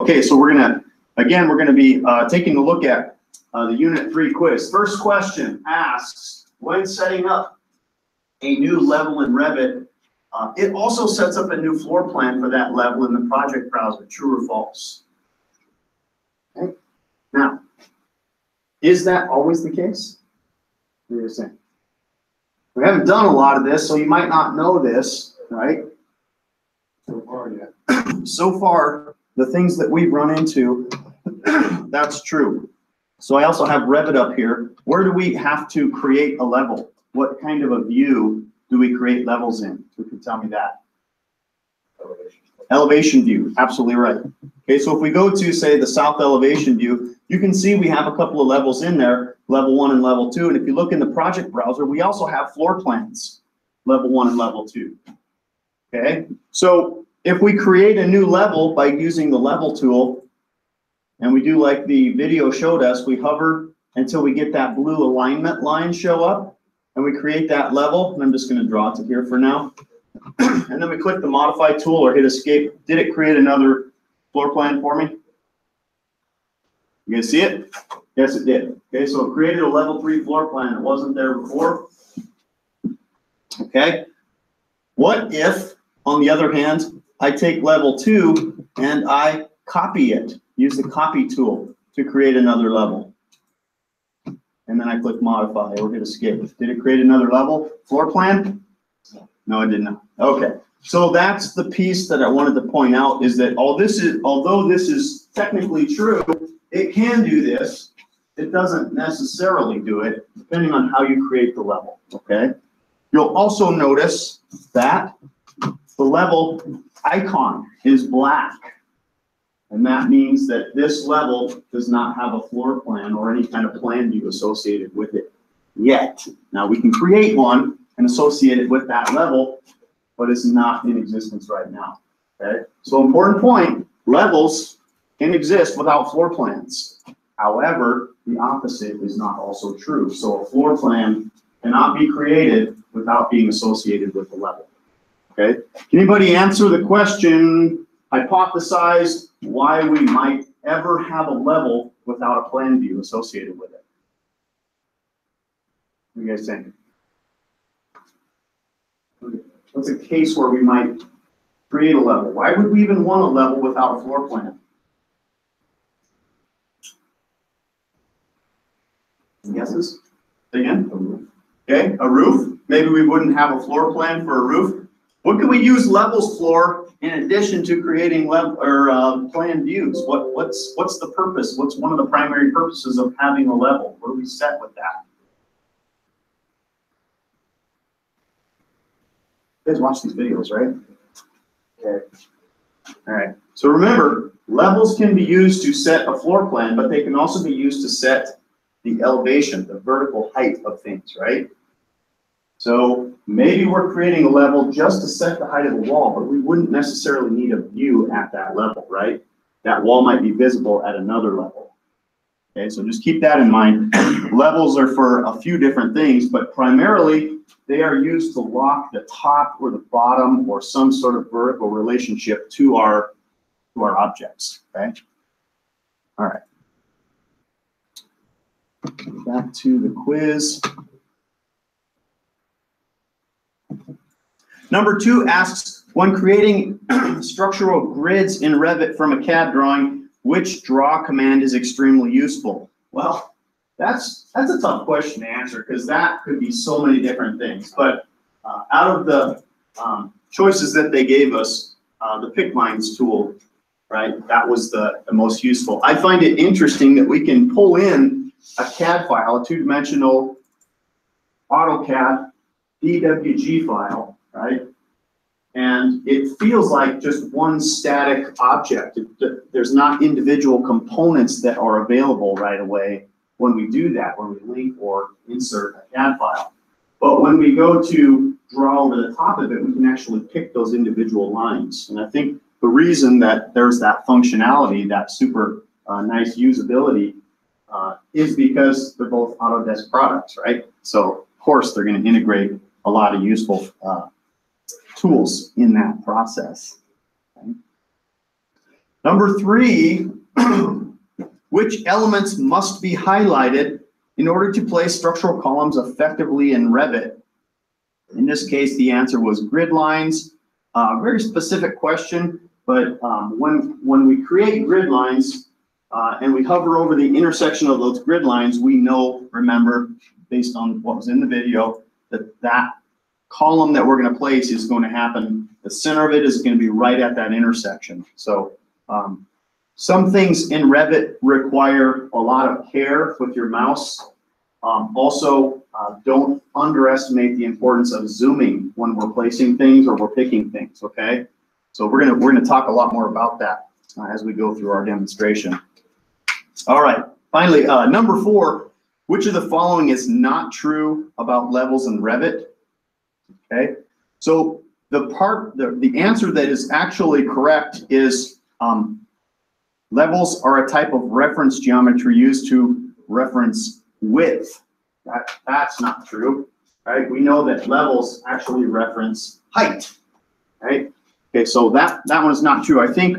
Okay, so we're gonna be taking a look at the Unit 3 quiz. First question asks, when setting up a new level in Revit, it also sets up a new floor plan for that level in the project browser, true or false? Okay. Now, is that always the case? What are you saying? We haven't done a lot of this, so you might not know this, right? So far, yeah. So far, the things that we've run into, that's true. So I also have Revit up here. Where do we have to create a level? What kind of a view do we create levels in? Who can tell me that? Elevation view, absolutely right. Okay, so if we go to, say, the south elevation view, you can see we have a couple of levels in there, level 1 and level 2. And if you look in the project browser, we also have floor plans, level 1 and level 2. Okay, so if we create a new level by using the level tool, and we do like the video showed us, we hover until we get that blue alignment line show up, and we create that level, and I'm just going to draw it to here for now. And then we click the modify tool or hit escape. Did it create another floor plan for me? You guys see it? Yes, it did. Okay, so it created a level 3 floor plan that wasn't there before. Okay. What if, on the other hand, I take level 2 and I copy it? Use the copy tool to create another level. And then I click modify or hit escape. Did it create another level floor plan? No, it did not. Okay. So that's the piece that I wanted to point out, is that although this is technically true, it can do this. It doesn't necessarily do it, depending on how you create the level. Okay. You'll also notice that the level icon is black. And that means that this level does not have a floor plan or any kind of plan view associated with it yet. Now we can create one and associate it with that level, but it's not in existence right now. Okay? So important point, levels can exist without floor plans. However, the opposite is not also true. So a floor plan cannot be created without being associated with the level. Okay? Can anybody answer the question, hypothesize why we might ever have a level without a plan view associated with it? What do you guys think? What's a case where we might create a level? Why would we even want a level without a floor plan? Guesses? Again? Okay, a roof. Maybe we wouldn't have a floor plan for a roof. What can we use levels for in addition to creating level or plan views? What's the purpose? What's one of the primary purposes of having a level? What do we set with that? You guys watch these videos, right? Okay. All right. So remember, levels can be used to set a floor plan, but they can also be used to set the elevation, the vertical height of things, right? So maybe we're creating a level just to set the height of the wall, but we wouldn't necessarily need a view at that level, right? That wall might be visible at another level. Okay, so just keep that in mind. Levels are for a few different things, but primarily they are used to lock the top or the bottom or some sort of vertical relationship to our objects. Okay. All right. Back to the quiz. Number 2 asks, when creating structural grids in Revit from a CAD drawing, which draw command is extremely useful? Well, that's a tough question to answer because that could be so many different things. But out of the choices that they gave us, the pick lines tool, right? That was the most useful. I find it interesting that we can pull in a CAD file, a 2-dimensional AutoCAD DWG file, right? And it feels like just one static object. There's not individual components that are available right away when we do that, when we link or insert a CAD file. But when we go to draw over the top of it, we can actually pick those individual lines. And I think the reason that there's that functionality, that super nice usability, is because they're both Autodesk products, right? So of course they're going to integrate a lot of useful tools in that process. Okay. Number 3, which elements must be highlighted in order to place structural columns effectively in Revit? In this case, the answer was grid lines. Very specific question, but when we create grid lines and we hover over the intersection of those grid lines, we know, remember, based on what was in the video, that column that we're going to place is going to happen, the center of it is going to be right at that intersection. So some things in Revit require a lot of care with your mouse. Also, don't underestimate the importance of zooming when we're placing things or we're picking things, okay? So we're gonna talk a lot more about that as we go through our demonstration. All right, finally, number 4, which of the following is not true about levels in Revit? Okay, so the answer that is actually correct is levels are a type of reference geometry used to reference width. That's not true, right? We know that levels actually reference height, right? Okay, so that one is not true. I think,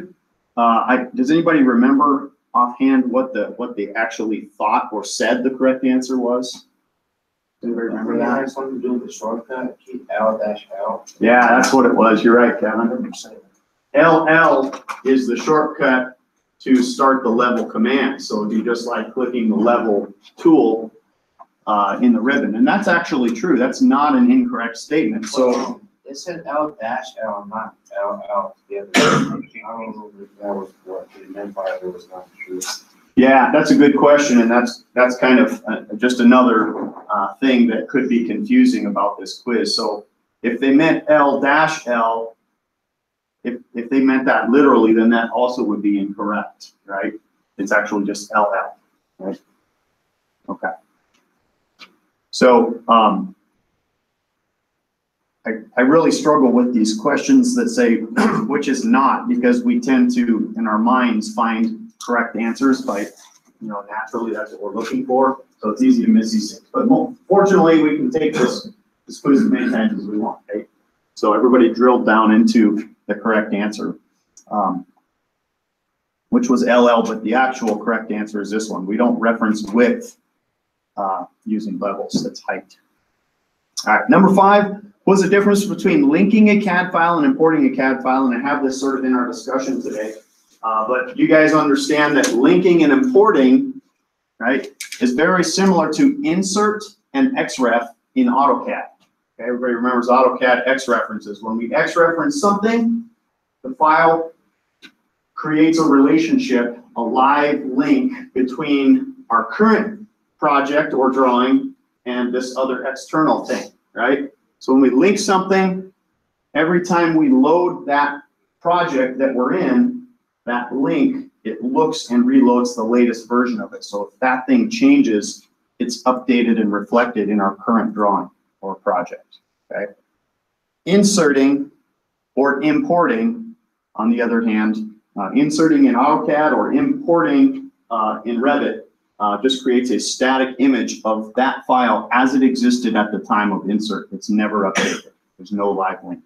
does anybody remember offhand what they actually thought or said the correct answer was? Anybody remember that? Has something to do with the shortcut, keep L-L. Yeah, that's what it was. You're right, Kevin. LL is the shortcut to start the level command. So it'd be just like clicking the level tool in the ribbon. And that's actually true. That's not an incorrect statement. So it said L-L, not LL. I don't know if that was what they meant by it was not true. yeah, that's a good question. And that's kind of just another thing that could be confusing about this quiz. So if they meant L-L, if they meant that literally, then that also would be incorrect, right? It's actually just LL, right? Okay. So I really struggle with these questions that say which is not, because we tend to, in our minds, find correct answers by, naturally that's what we're looking for. So it's easy to miss these things. But fortunately, we can take this quiz as many times as we want, right? So everybody drilled down into the correct answer, which was LL, but the actual correct answer is this one. We don't reference width using levels, that's height. All right, number 5, what's the difference between linking a CAD file and importing a CAD file? And I have this sort of in our discussion today, but you guys understand that linking and importing, right, is very similar to insert and XREF in AutoCAD. Okay, everybody remembers AutoCAD X references. When we X reference something, the file creates a relationship, a live link between our current project or drawing and this other external thing, right? So when we link something, every time we load that project that we're in, that link, it looks and reloads the latest version of it. So if that thing changes, it's updated and reflected in our current drawing or project, okay? Inserting or importing, on the other hand, inserting in AutoCAD or importing in Revit just creates a static image of that file as it existed at the time of insert. It's never updated. There's no live link.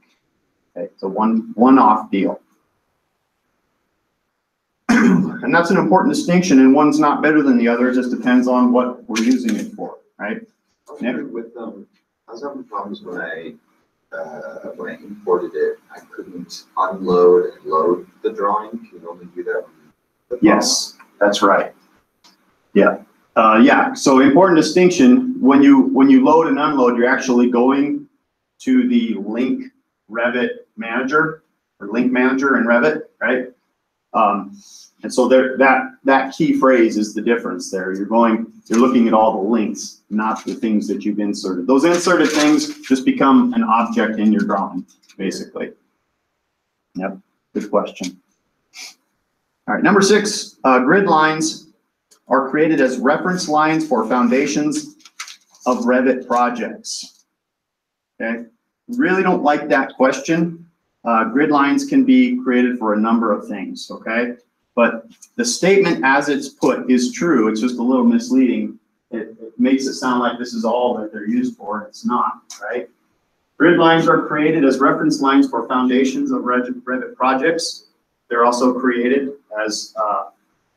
Okay, it's a one-off deal. And that's an important distinction, and one's not better than the other. It just depends on what we're using it for, right? With I was having problems when I imported it. I couldn't unload and load the drawing. Can you only do that? Yes, that's right. Yeah, yeah. So important distinction. When you load and unload, you're actually going to the link Revit manager or link manager in Revit, right? And so there, that key phrase is the difference there. You're looking at all the links, not the things that you've inserted. Those inserted things just become an object in your drawing, basically. Yep, good question. All right, number 6, grid lines are created as reference lines for foundations of Revit projects. Okay, really don't like that question. Grid lines can be created for a number of things, okay? But the statement as it's put is true. It's just a little misleading. It makes it sound like this is all that they're used for, and it's not, right? Grid lines are created as reference lines for foundations of Revit projects. they're also created as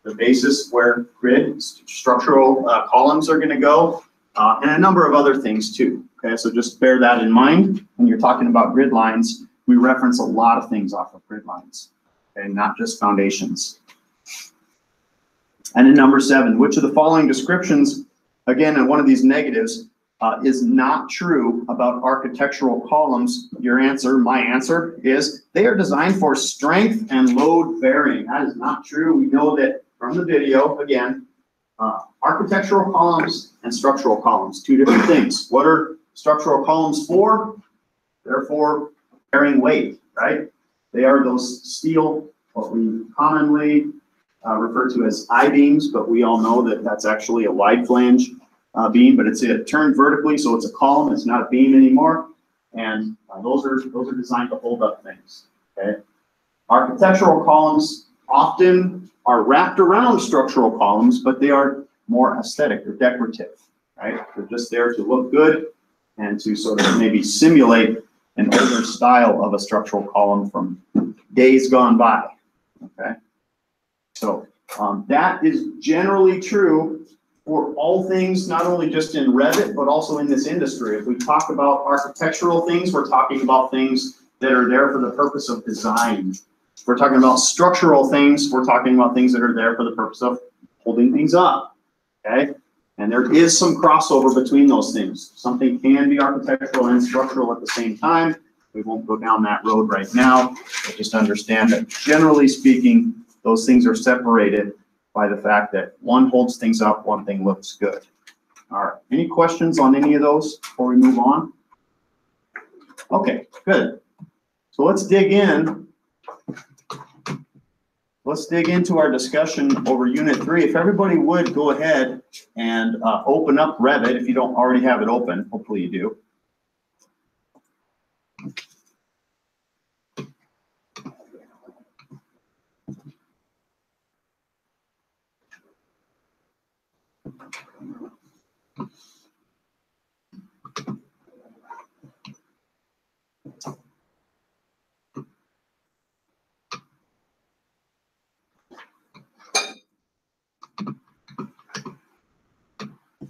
the basis where grid structural columns are going to go, and a number of other things too. Okay, so just bear that in mind when you're talking about grid lines. We reference a lot of things off of grid lines, okay, not just foundations. And in number 7, which of the following descriptions, again, in one of these negatives, is not true about architectural columns? Your answer, my answer, is they are designed for strength and load bearing. That is not true. We know that from the video, again, architectural columns and structural columns, two different things. What are structural columns for? They're for bearing weight, right? They are those steel, what we commonly refer to as I-beams, but we all know that that's actually a wide flange beam, but it's turned vertically, so it's a column, it's not a beam anymore. And those are designed to hold up things, okay? Architectural columns often are wrapped around structural columns, but they are more aesthetic or decorative, right? They're just there to look good and to sort of maybe simulate an older style of a structural column from days gone by, okay? So that is generally true for all things, not only just in Revit, but also in this industry. If we talk about architectural things, we're talking about things that are there for the purpose of design. If we're talking about structural things, we're talking about things that are there for the purpose of holding things up, okay? And there is some crossover between those things. Something can be architectural and structural at the same time. We won't go down that road right now, but just understand that generally speaking, those things are separated by the fact that one holds things up, one thing looks good. All right, any questions on any of those before we move on? Okay, good. So let's dig in. Let's dig into our discussion over Unit 3. If everybody would go ahead and open up Revit, if you don't already have it open, hopefully you do.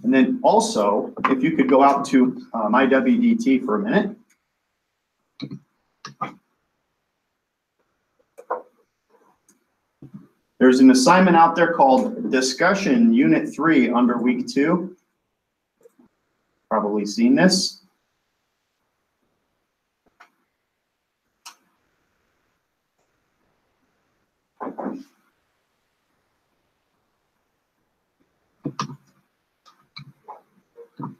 And then also, if you could go out to my WDT for a minute. There's an assignment out there called Discussion Unit 3 under Week 2. Probably seen this.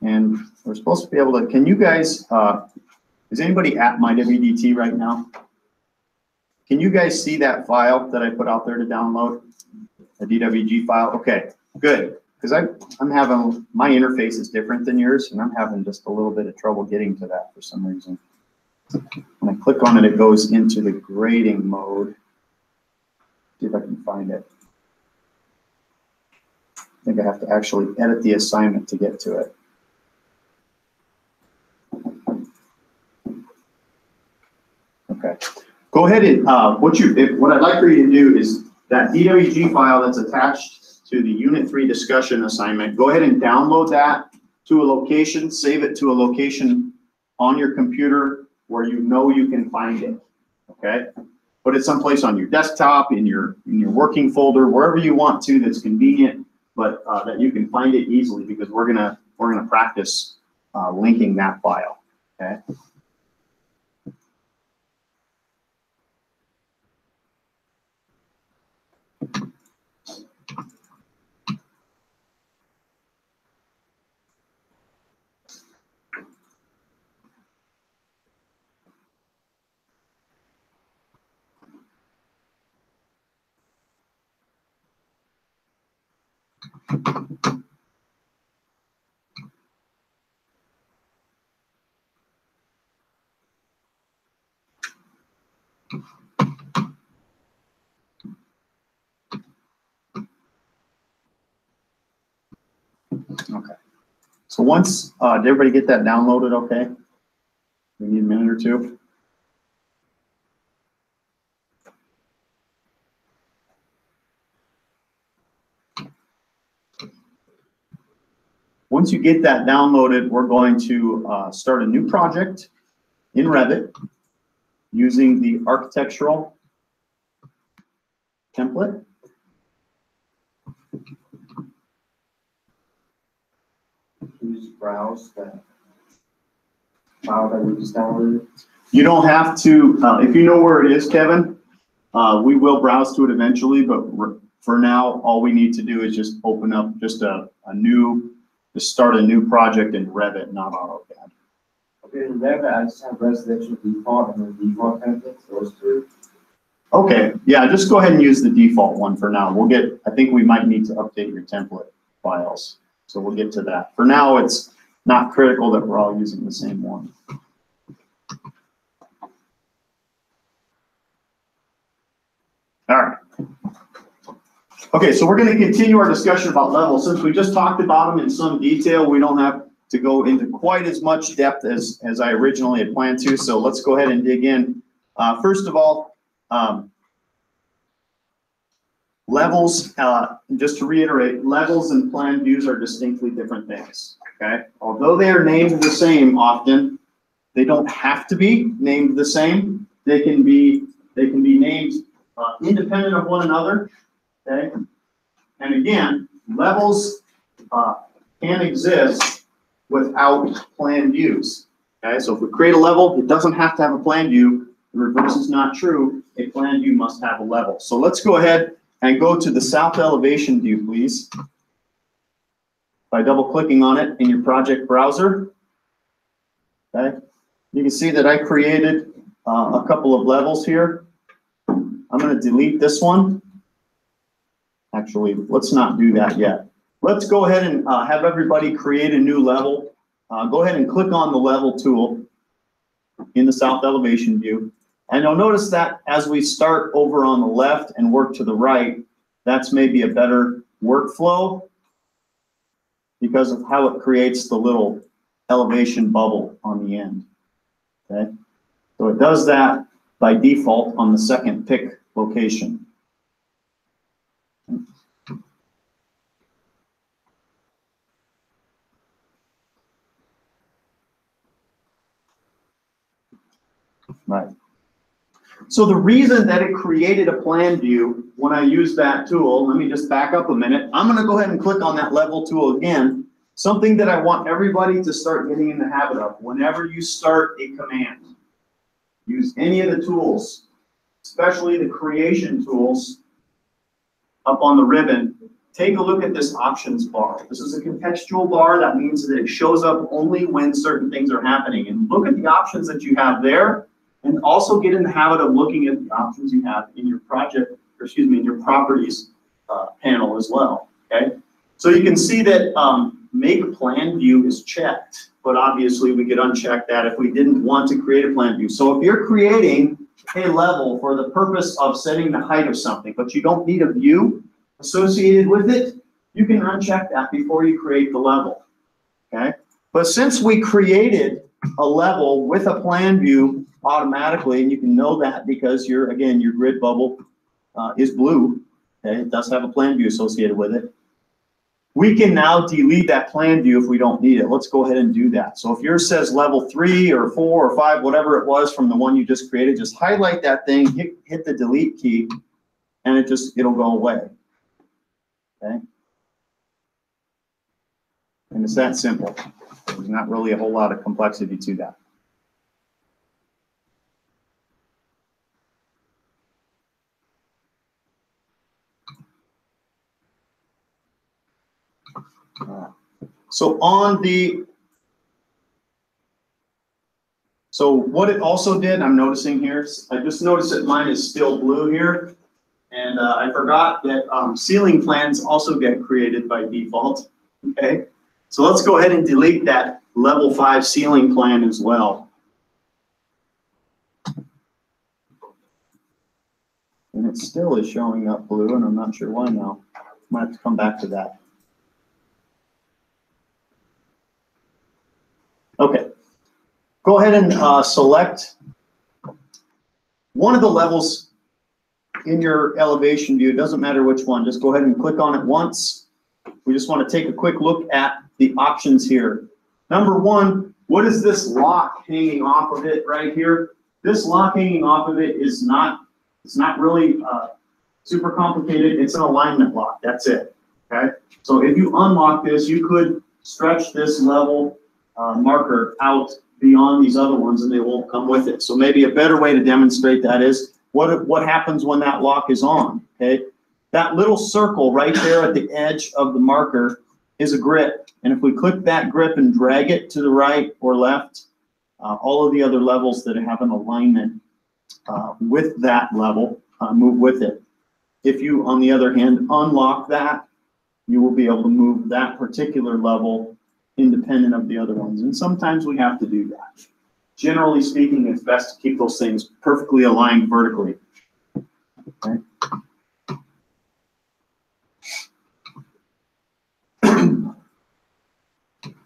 And we're supposed to be able to, can you guys, is anybody at my WDT right now? Can you guys see that file that I put out there to download? A DWG file? Okay, good. Because I'm having, my interface is different than yours, and I'm having just a little bit of trouble getting to that for some reason. When I click on it, it goes into the grading mode. See if I can find it. I think I have to actually edit the assignment to get to it. Okay. Go ahead and what I'd like for you to do is that DWG file that's attached to the Unit 3 discussion assignment, go ahead and download that to a location, save it to a location on your computer where you know you can find it, okay? Put it someplace on your desktop, in your working folder, wherever you want to that's convenient, but that you can find it easily, because we're gonna practice linking that file, okay? Okay. So once, did everybody get that downloaded okay? We need a minute or two. Once you get that downloaded, we're going to start a new project in Revit using the architectural template. Please browse that file that we just downloaded. You don't have to, if you know where it is, Kevin, we will browse to it eventually, but for now, all we need to do is just open up just just start a new project in Revit, not AutoCAD. Okay, in Revit, I just have residential default and the default templates, those two. Okay, yeah, just go ahead and use the default one for now. I think we might need to update your template files. So we'll get to that. For now, it's not critical that we're all using the same one. All right. Okay, so we're going to continue our discussion about levels. Since we just talked about them in some detail, we don't have to go into quite as much depth as I originally had planned to. So let's go ahead and dig in. First of all, levels, just to reiterate, levels and plan views are distinctly different things, okay? Although they are named the same often, they don't have to be named the same. They can be named independent of one another, okay? And again, levels can exist without plan views, okay? So if we create a level, it doesn't have to have a plan view. The reverse is not true. A plan view must have a level. So let's go ahead and go to the south elevation view, please, by double-clicking on it in your project browser. Okay, you can see that I created a couple of levels here. I'm going to delete this one. Actually, let's not do that yet. Let's go ahead and have everybody create a new level. Go ahead and click on the level tool in the south elevation view. And you'll notice that as we start over on the left and work to the right, that's maybe a better workflow because of how it creates the little elevation bubble on the end, okay? So it does that by default on the second pick location. Right. So the reason that it created a plan view when I use that tool, let me just back up a minute. I'm going to go ahead and click on that level tool again. Something that I want everybody to start getting in the habit of. Whenever you start a command, use any of the tools, especially the creation tools up on the ribbon. Take a look at this options bar. This is a contextual bar. That means that it shows up only when certain things are happening. And look at the options that you have there. And also get in the habit of looking at the options you have in your project, or excuse me, in your properties panel as well, okay? So you can see that make plan view is checked, but obviously we could uncheck that if we didn't want to create a plan view. So if you're creating a level for the purpose of setting the height of something, but you don't need a view associated with it, you can uncheck that before you create the level, okay? But since we created a level with a plan view automatically, and you can know that because your grid bubble is blue, okay? It does have a plan view associated with it. We can now delete that plan view if we don't need it. Let's go ahead and do that. So if yours says level 3 or 4 or 5, whatever it was from the one you just created, just highlight that thing, hit the delete key, and it'll go away, okay? And it's that simple. There's not really a whole lot of complexity to that. So what it also did, I'm noticing here, I just noticed that mine is still blue here, and I forgot that ceiling plans also get created by default, okay? So let's go ahead and delete that level 5 ceiling plan as well. And it still is showing up blue, and I'm not sure why now. Might have to come back to that. Okay, go ahead and select one of the levels in your elevation view. It doesn't matter which one, just go ahead and click on it once. We just want to take a quick look at the options here. Number one, what is this lock hanging off of it right here? This lock hanging off of it is not, it's not really super complicated. It's an alignment lock, that's it, okay? So if you unlock this, you could stretch this level marker out beyond these other ones and they won't come with it. So maybe a better way to demonstrate that is what happens when that lock is on, okay? That little circle right there at the edge of the marker is a grip. And if we click that grip and drag it to the right or left, all of the other levels that have an alignment with that level move with it. If you, on the other hand, unlock that, you will be able to move that particular level independent of the other ones. And sometimes we have to do that. Generally speaking, it's best to keep those things perfectly aligned vertically. Okay.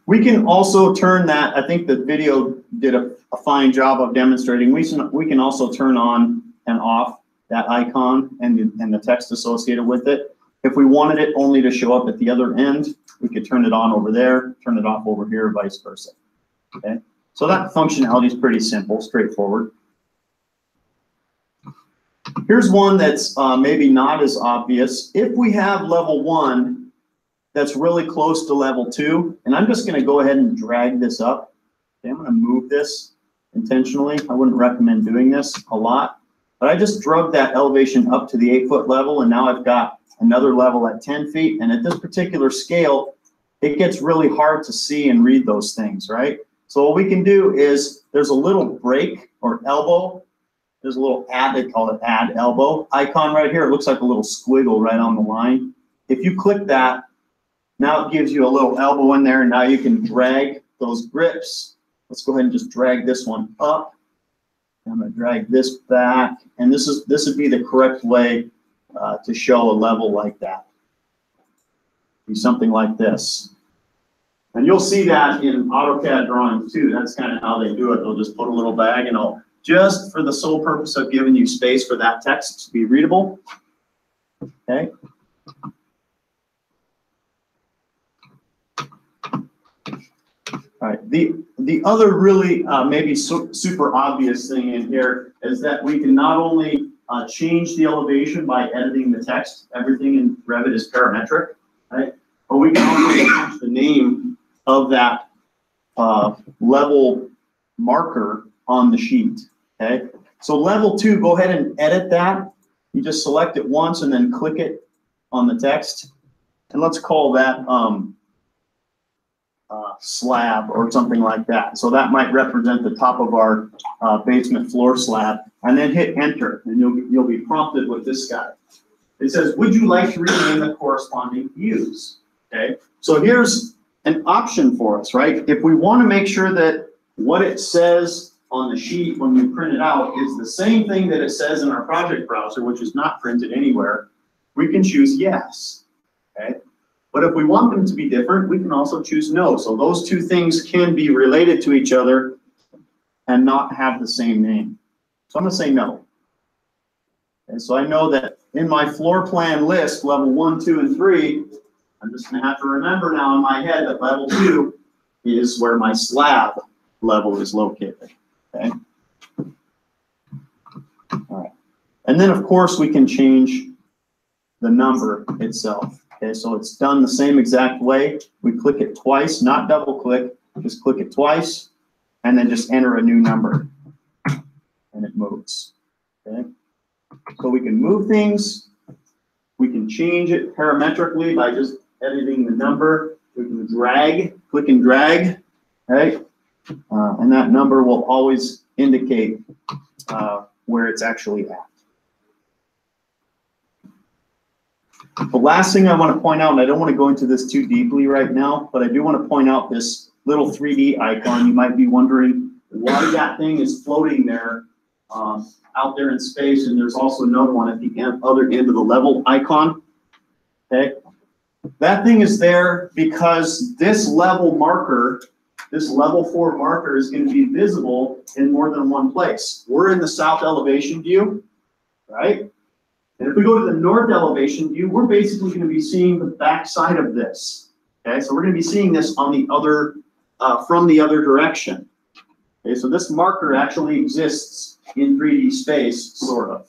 We can also turn that, I think the video did a fine job of demonstrating, we can also turn on and off that icon and the text associated with it. If we wanted it only to show up at the other end, we could turn it on over there, turn it off over here, vice versa. Okay, so that functionality is pretty simple, straightforward. Here's one that's maybe not as obvious. If we have level 1 that's really close to level 2, and I'm just going to go ahead and drag this up. Okay, I'm going to move this intentionally. I wouldn't recommend doing this a lot, but I just drug that elevation up to the 8-foot level, and now I've got another level at 10 feet. And at this particular scale, it gets really hard to see and read those things, right? So what we can do is there's a little break or elbow. There's a little add, they call it add elbow icon right here. It looks like a little squiggle right on the line. If you click that, now it gives you a little elbow in there, and now you can drag those grips. Let's go ahead and just drag this one up. I'm going to drag this back, and this would be the correct way to show a level like that. Be something like this. And you'll see that in AutoCAD drawings too. That's kind of how they do it. They'll just put a little diagonal just for the sole purpose of giving you space for that text to be readable. Okay. All right, the other really maybe super obvious thing in here is that we can not only change the elevation by editing the text. Everything in Revit is parametric, right? But we can also change the name of that level marker on the sheet, okay? So level 2, go ahead and edit that. You just select it once and then click it on the text. And let's call that slab or something like that. So that might represent the top of our basement floor slab, and then hit enter, and you'll be prompted with this guy. It says, would you like to rename the corresponding views? Okay, so here's an option for us, right? If we want to make sure that what it says on the sheet when we print it out is the same thing that it says in our project browser, which is not printed anywhere, we can choose yes, okay? But if we want them to be different, we can also choose no. So those two things can be related to each other and not have the same name. So I'm going to say no. And so I know that in my floor plan list, level 1, 2, and 3, I'm just going to have to remember now in my head that level 2 is where my slab level is located. Okay. All right. And then, of course, we can change the number itself. Okay, so it's done the same exact way. We click it twice, not double click, just click it twice, and then just enter a new number, and it moves. Okay, so we can move things. We can change it parametrically by just editing the number. We can drag, click and drag, right? And that number will always indicate where it's actually at. The last thing I want to point out, and I don't want to go into this too deeply right now, but I do want to point out this little 3D icon. You might be wondering why that thing is floating there out there in space, and there's also another one at the other end of the level icon. Okay, that thing is there because this level marker, this level 4 marker, is going to be visible in more than one place. We're in the south elevation view, right? And if we go to the north elevation view, we're basically going to be seeing the back side of this, Okay, so we're going to be seeing this on the other, from the other direction. Okay, so this marker actually exists in 3D space, sort of.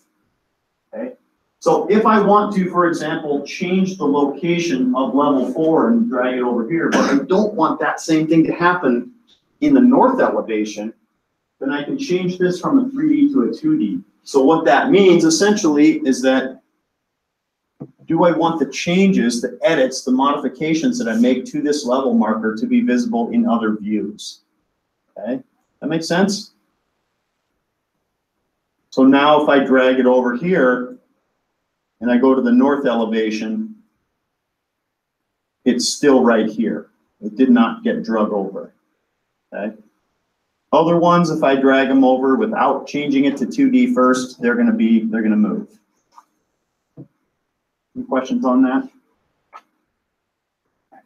Okay, so if I want to, for example, change the location of level 4 and drag it over here, but I don't want that same thing to happen in the north elevation, then I can change this from a 3D to a 2D. So what that means essentially is that, do I want the changes, the edits, the modifications that I make to this level marker to be visible in other views? Okay, that makes sense? So now if I drag it over here and I go to the north elevation, it's still right here. It did not get drug over. Okay. Other ones, if I drag them over without changing it to 2D first, they're gonna move. Any questions on that?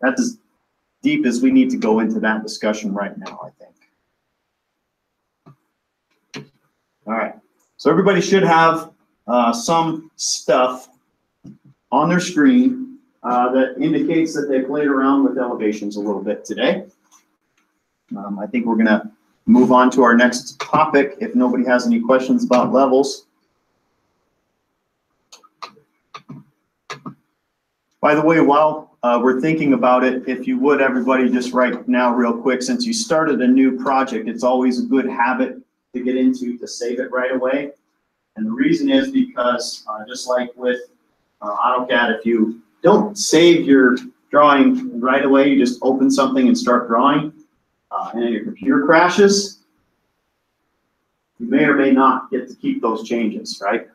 That's as deep as we need to go into that discussion right now, I think. All right, so everybody should have some stuff on their screen that indicates that they played around with elevations a little bit today. I think we're gonna move on to our next topic if nobody has any questions about levels. By the way, while we're thinking about it, if you would, everybody, just right now real quick, since you started a new project, it's always a good habit to get into to save it right away. And the reason is because just like with AutoCAD, if you don't save your drawing right away, you just open something and start drawing, and then your computer crashes, you may or may not get to keep those changes, right?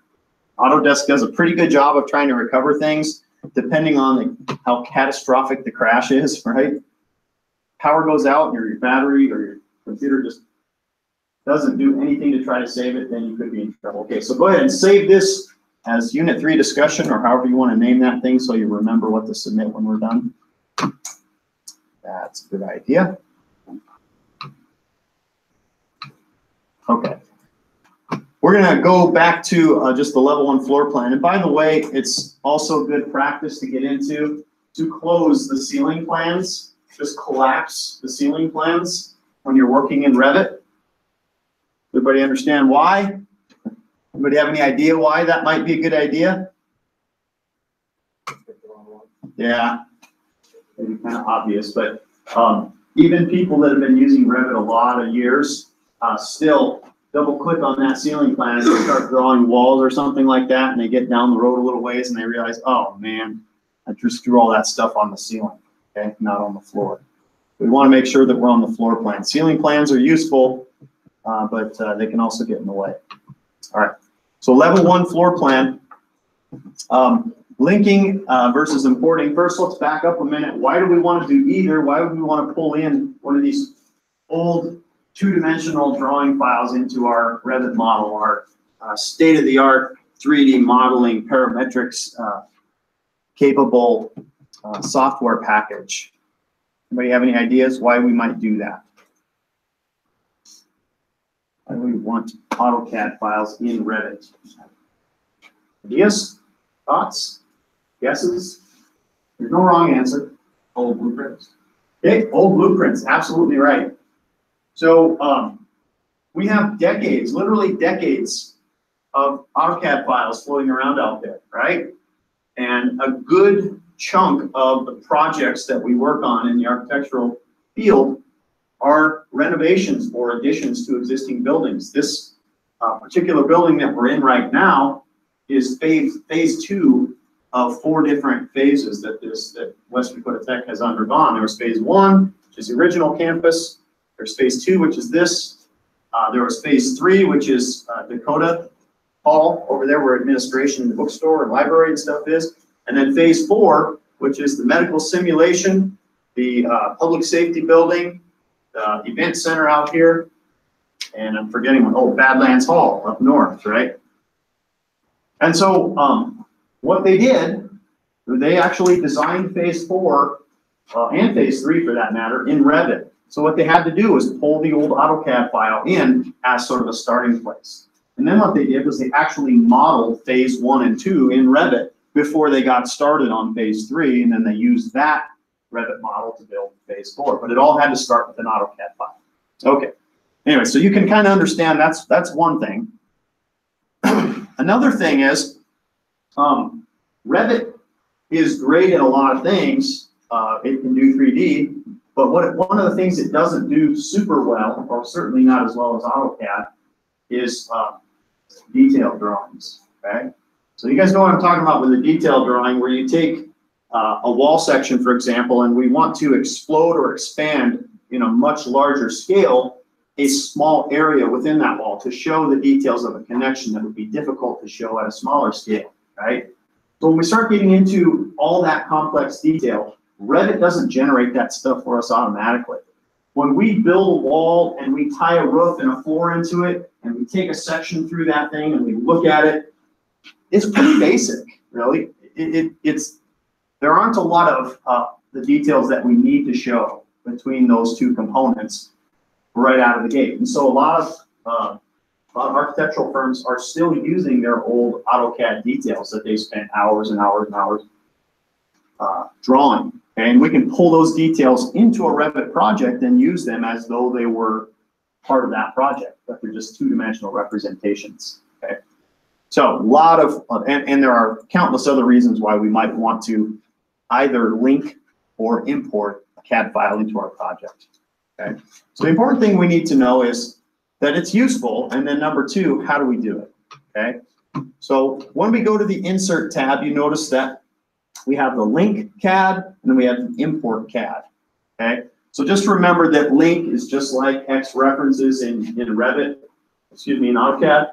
Autodesk does a pretty good job of trying to recover things, depending on how catastrophic the crash is, right? Power goes out, or your battery or your computer just doesn't do anything to try to save it, then you could be in trouble. Okay, so go ahead and save this as Unit 3 discussion, or however you want to name that thing, so you remember what to submit when we're done. That's a good idea. Okay. We're gonna go back to just the level 1 floor plan. And by the way, it's also good practice to get into to close the ceiling plans. Just collapse the ceiling plans when you're working in Revit. Everybody understand why? Anybody have any idea why that might be a good idea? Yeah, maybe kind of obvious, but even people that have been using Revit a lot of years still double click on that ceiling plan and they start drawing walls or something like that, and they get down the road a little ways and they realize, oh man, I just drew all that stuff on the ceiling, okay, not on the floor. We want to make sure that we're on the floor plan. Ceiling plans are useful, but they can also get in the way. All right, so level 1 floor plan. Linking versus importing. First, let's back up a minute. Why do we want to do either? Why would we want to pull in one of these old two-dimensional drawing files into our Revit model, our state-of-the-art 3D modeling parametrics capable software package? Anybody have any ideas why we might do that? Why do we want AutoCAD files in Revit? Ideas? Thoughts? Guesses? There's no wrong answer. Old blueprints. Okay, old blueprints, absolutely right. So we have decades, literally decades of AutoCAD files floating around out there, right? And a good chunk of the projects that we work on in the architectural field are renovations or additions to existing buildings. This particular building that we're in right now is phase 2 of 4 different phases that West Dakota Tech has undergone. There was phase 1, which is the original campus. There's phase 2, which is this. There was phase 3, which is Dakota Hall over there where administration and the bookstore and library and stuff is. And then phase 4, which is the medical simulation, the public safety building, the event center out here, and I'm forgetting one. Oh, Badlands Hall up north, right? And so what they did, they actually designed phase 4 and phase 3 for that matter in Revit. So what they had to do was pull the old AutoCAD file in as sort of a starting place. And then what they did was they actually modeled phase 1 and 2 in Revit before they got started on phase 3, and then they used that Revit model to build phase 4, but it all had to start with an AutoCAD file. Okay. Anyway, so you can kind of understand that's one thing. Another thing is, Revit is great at a lot of things. It can do 3D, but one of the things it doesn't do super well, or certainly not as well as AutoCAD, is detailed drawings. Okay, so you guys know what I'm talking about with a detailed drawing, where you take a wall section, for example, and we want to explode or expand in a much larger scale a small area within that wall to show the details of a connection that would be difficult to show at a smaller scale, right? So when we start getting into all that complex detail, Revit doesn't generate that stuff for us automatically. When we build a wall and we tie a roof and a floor into it, and we take a section through that thing and we look at it, it's pretty basic, really. There aren't a lot of the details that we need to show between those two components right out of the gate. And so a lot of architectural firms are still using their old AutoCAD details that they spent hours and hours and hours drawing. And we can pull those details into a Revit project and use them as though they were part of that project, but they're just two-dimensional representations. Okay, so a lot of, and there are countless other reasons why we might want to either link or import a CAD file into our project. Okay, so the important thing we need to know is that it's useful, and then number two, how do we do it? Okay, so when we go to the Insert tab, you notice that we have the link CAD, and then we have the import CAD. Okay, so just remember that link is just like X references in Revit, excuse me, in AutoCAD.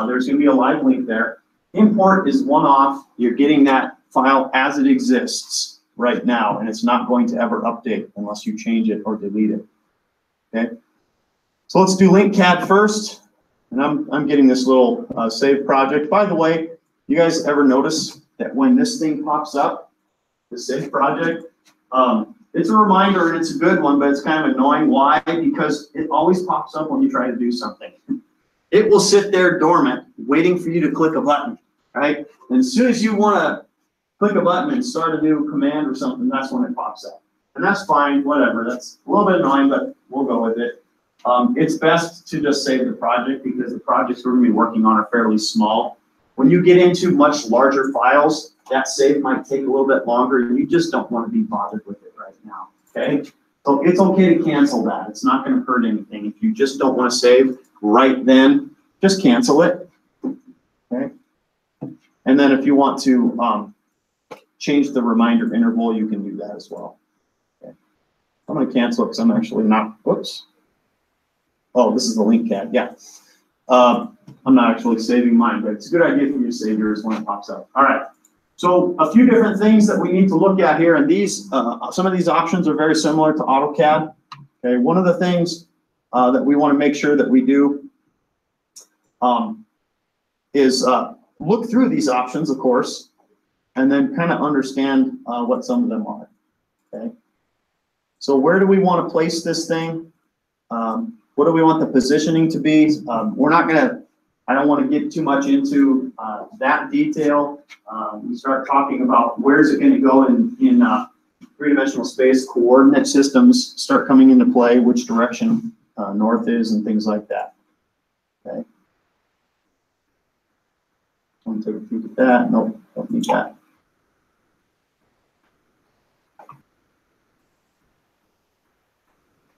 There's going to be a live link there. Import is one-off. You're getting that file as it exists right now, and it's not going to ever update unless you change it or delete it. Okay, so let's do link CAD first, and I'm getting this little save project. By the way, you guys ever notice that when this thing pops up, the save project, it's a reminder and it's a good one, but it's kind of annoying. Why? Because it always pops up when you try to do something. It will sit there dormant, waiting for you to click a button, right? And as soon as you want to click a button and start a new command or something, that's when it pops up. And that's fine, whatever. That's a little bit annoying, but we'll go with it. It's best to just save the project because the projects we're going to be working on are fairly small. When you get into much larger files, that save might take a little bit longer, and you just don't want to be bothered with it right now, okay? So it's okay to cancel that. It's not going to hurt anything. If you just don't want to save right then, just cancel it, okay? And then if you want to change the reminder interval, you can do that as well. Okay. I'm going to cancel it because I'm actually not, whoops. Oh, this is the link CAD, yeah. I'm not actually saving mine, but it's a good idea for you to save yours when it pops up. All right. So a few different things that we need to look at here, and these some of these options are very similar to AutoCAD. Okay, one of the things that we want to make sure that we do is look through these options, of course, and then kind of understand what some of them are. Okay, so where do we want to place this thing? What do we want the positioning to be? We're not going to. I don't want to get too much into that detail. We start talking about where's it going to go in three-dimensional space. Coordinate systems start coming into play, which direction north is, and things like that. Okay. Want to take a peek at that? Nope, don't need that.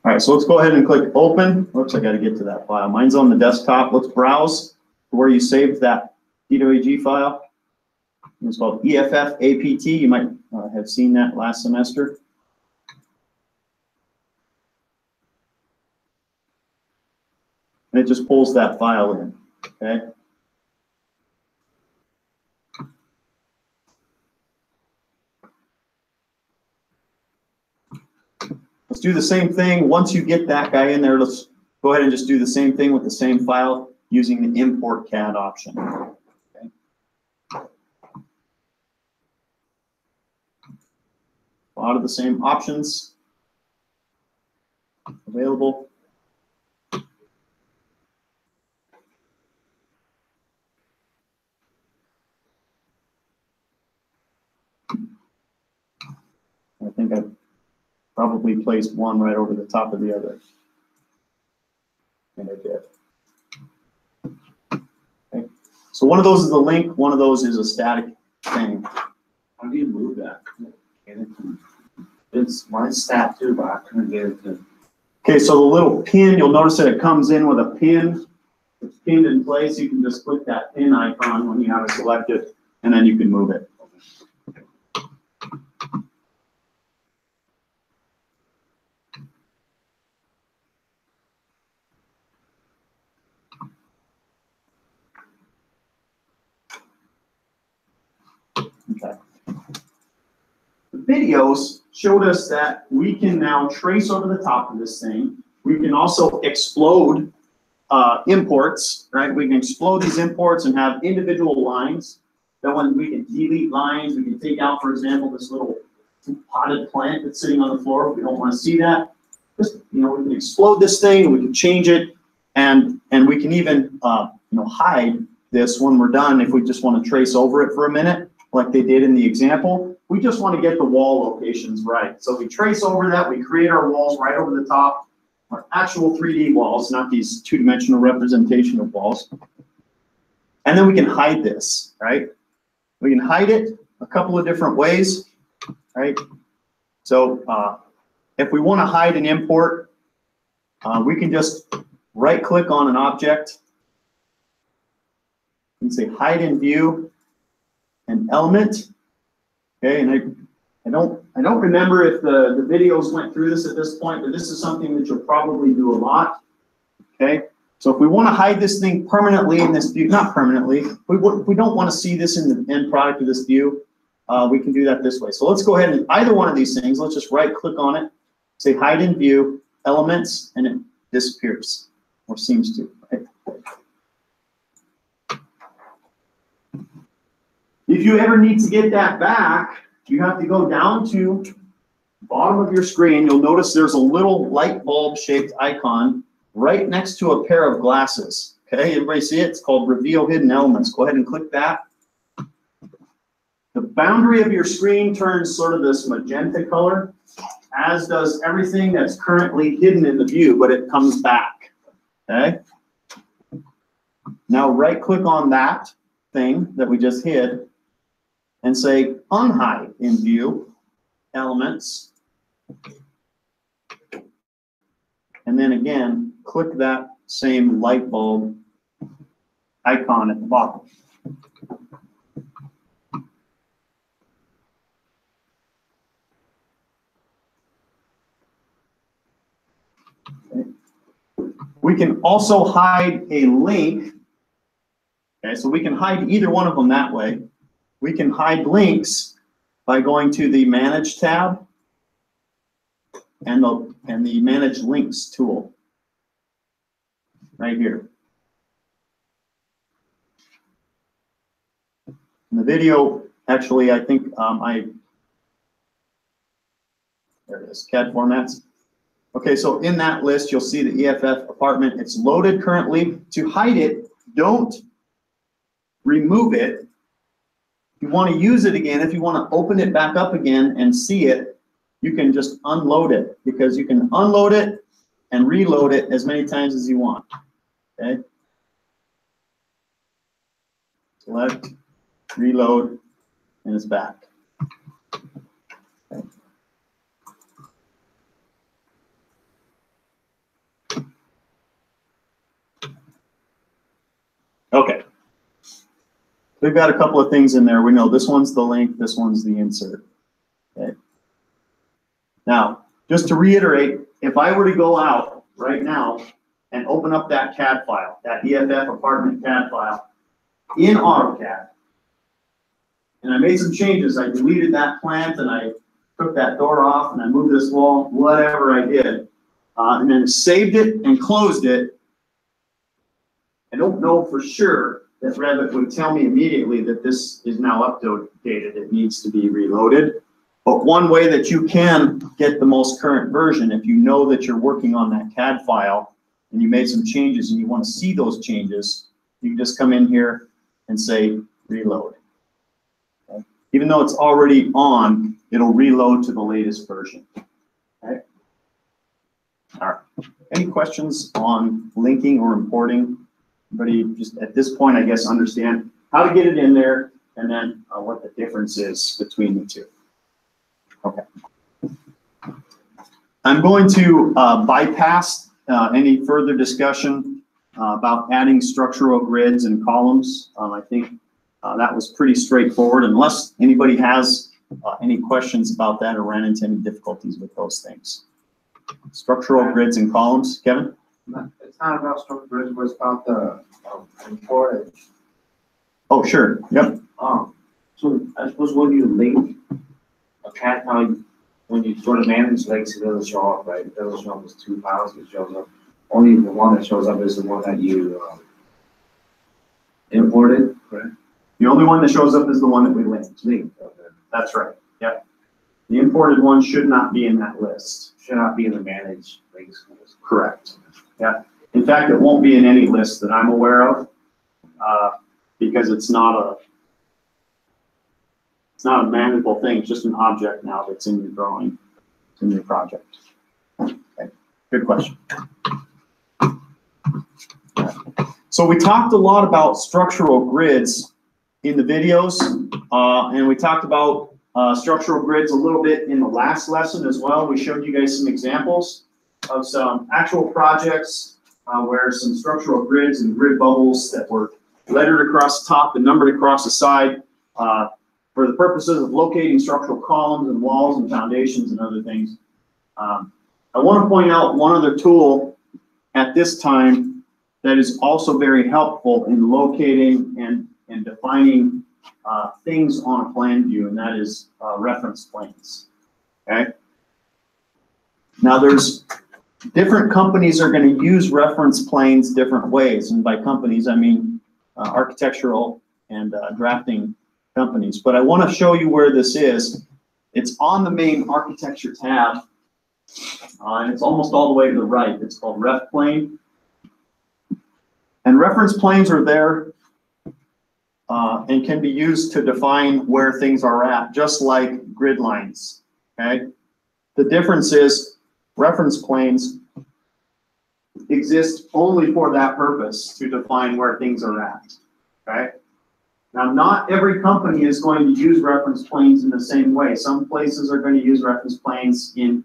All right, so let's go ahead and click open. Oops, I got to get to that file. Mine's on the desktop. Let's browse where you saved that DWG file. It's called EFF APT. You might have seen that last semester. And it just pulls that file in, okay? Let's do the same thing. Once you get that guy in there, let's go ahead and just do the same thing with the same file using the import CAD option. Okay. A lot of the same options available. I think I've probably placed one right over the top of the other. And I did. Okay. So one of those is the link, one of those is a static thing. How do you move that? It's my stat too, but I couldn't get it to. Okay, so the little pin, you'll notice that it comes in with a pin. It's pinned in place. You can just click that pin icon when you have it selected, and then you can move it. Okay. The videos showed us that we can now trace over the top of this thing. We can also explode imports, right? We can explode these imports and have individual lines. That when we can delete lines, we can take out, for example, this little potted plant that's sitting on the floor. We don't want to see that. Just, we can explode this thing, we can change it, and we can even, hide this when we're done if we just want to trace over it for a minute, like they did in the example. We just want to get the wall locations right. So we trace over that, we create our walls right over the top, our actual 3D walls, not these two-dimensional representation of walls. And then we can hide this, right? We can hide it a couple of different ways, right? So if we want to hide an import, we can just right-click on an object and say hide in view an element. Okay, and I don't remember if the videos went through this at this point, but this is something that you'll probably do a lot. Okay, so if we want to hide this thing permanently in this view, not permanently, if we don't want to see this in the end product of this view, we can do that this way. So let's go ahead and either one of these things, let's just right click on it, say hide in view elements, and it disappears, or seems to. Right? If you ever need to get that back, you have to go down to the bottom of your screen. You'll notice there's a little light bulb shaped icon right next to a pair of glasses. Okay, everybody see it? It's called Reveal Hidden Elements. Go ahead and click that. The boundary of your screen turns sort of this magenta color, as does everything that's currently hidden in the view, but it comes back. Okay? Now right click on that thing that we just hid and say unhide in view elements. And then again, click that same light bulb icon at the bottom. Okay. We can also hide a link. Okay, so we can hide either one of them that way. We can hide links by going to the Manage tab and the Manage Links tool right here. In the video, actually, I think there it is, CAD formats. Okay, so in that list, you'll see the EFF apartment. It's loaded currently. To hide it, don't remove it. If you want to use it again, if you want to open it back up again and see it, you can just unload it, because you can unload it and reload it as many times as you want. Okay? Select, reload, and it's back. Okay. Okay. We've got a couple of things in there. We know this one's the link, this one's the insert. Okay. Now, just to reiterate, if I were to go out right now and open up that CAD file, that EFF apartment CAD file in AutoCAD, and I made some changes, I deleted that plant and I took that door off and I moved this wall, whatever I did, and then saved it and closed it, I don't know for sure that Revit would tell me immediately that this is now updated, it needs to be reloaded. But one way that you can get the most current version, if you know that you're working on that CAD file and you made some changes and you want to see those changes, you can just come in here and say reload. Okay? Even though it's already on, it'll reload to the latest version. Okay? All right. Any questions on linking or importing? Everybody just at this point, I guess, understand how to get it in there and then what the difference is between the two. Okay. I'm going to bypass any further discussion about adding structural grids and columns. I think that was pretty straightforward, unless anybody has any questions about that or ran into any difficulties with those things. Structural grids and columns, Kevin? It's not about structural grids, but it's about the import. Oh, sure. Yep. So I suppose when you link a cat, when you sort of manage links, it doesn't show up, right? It doesn't show up as 2 files, it shows up. Only the one that shows up is the one that you imported, correct? The only one that shows up is the one that we linked. Link, okay. That's right. Yep. The imported one should not be in that list. Should not be in the manage links. Correct. Yeah. In fact, it won't be in any list that I'm aware of because it's not a manageable thing. It's just an object now that's in your drawing, it's in your project. Okay. Good question. So we talked a lot about structural grids in the videos, and we talked about structural grids a little bit in the last lesson as well. We showed you guys some examples of some actual projects where some structural grids and grid bubbles that were lettered across the top and numbered across the side for the purposes of locating structural columns and walls and foundations and other things. I want to point out one other tool at this time that is also very helpful in locating and defining things on a plan view, and that is reference planes. Okay. Now there's different companies are going to use reference planes different ways, and by companies I mean architectural and drafting companies. But I want to show you where this is. It's on the main architecture tab, and it's almost all the way to the right. It's called Ref Plane, and reference planes are there and can be used to define where things are at, just like grid lines. Okay. The difference is reference planes exist only for that purpose, to define where things are at. Okay. Now, not every company is going to use reference planes in the same way. Some places are going to use reference planes in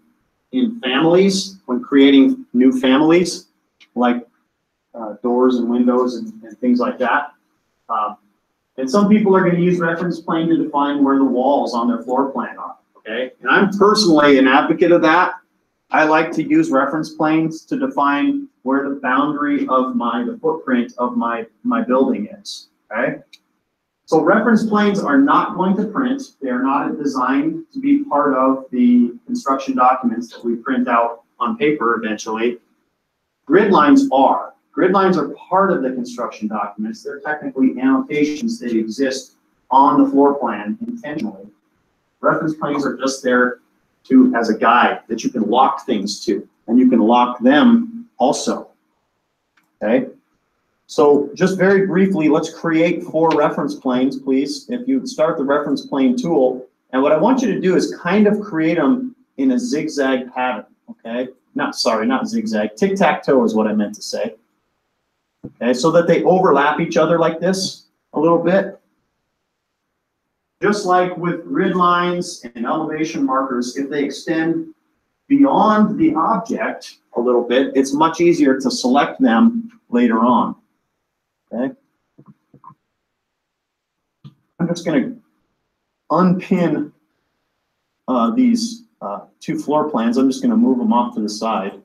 families when creating new families, like doors and windows and things like that. And some people are going to use reference plane to define where the walls on their floor plan are. Okay, and I'm personally an advocate of that. I like to use reference planes to define where the boundary of the footprint of my building is. Okay. So reference planes are not going to print. They are not designed to be part of the construction documents that we print out on paper eventually. Grid lines are. Grid lines are part of the construction documents. They're technically annotations that exist on the floor plan intentionally. Reference planes are just there as a guide that you can lock things to, and you can lock them also. Okay. So just very briefly, let's create 4 reference planes, please. If you start the reference plane tool, and what I want you to do is kind of create them in a zigzag pattern, okay? Not zigzag, tic-tac-toe is what I meant to say. Okay, so that they overlap each other like this a little bit. Just like with grid lines and elevation markers, if they extend beyond the object a little bit, it's much easier to select them later on. Okay. I'm just going to unpin these 2 floor plans. I'm just going to move them off to the side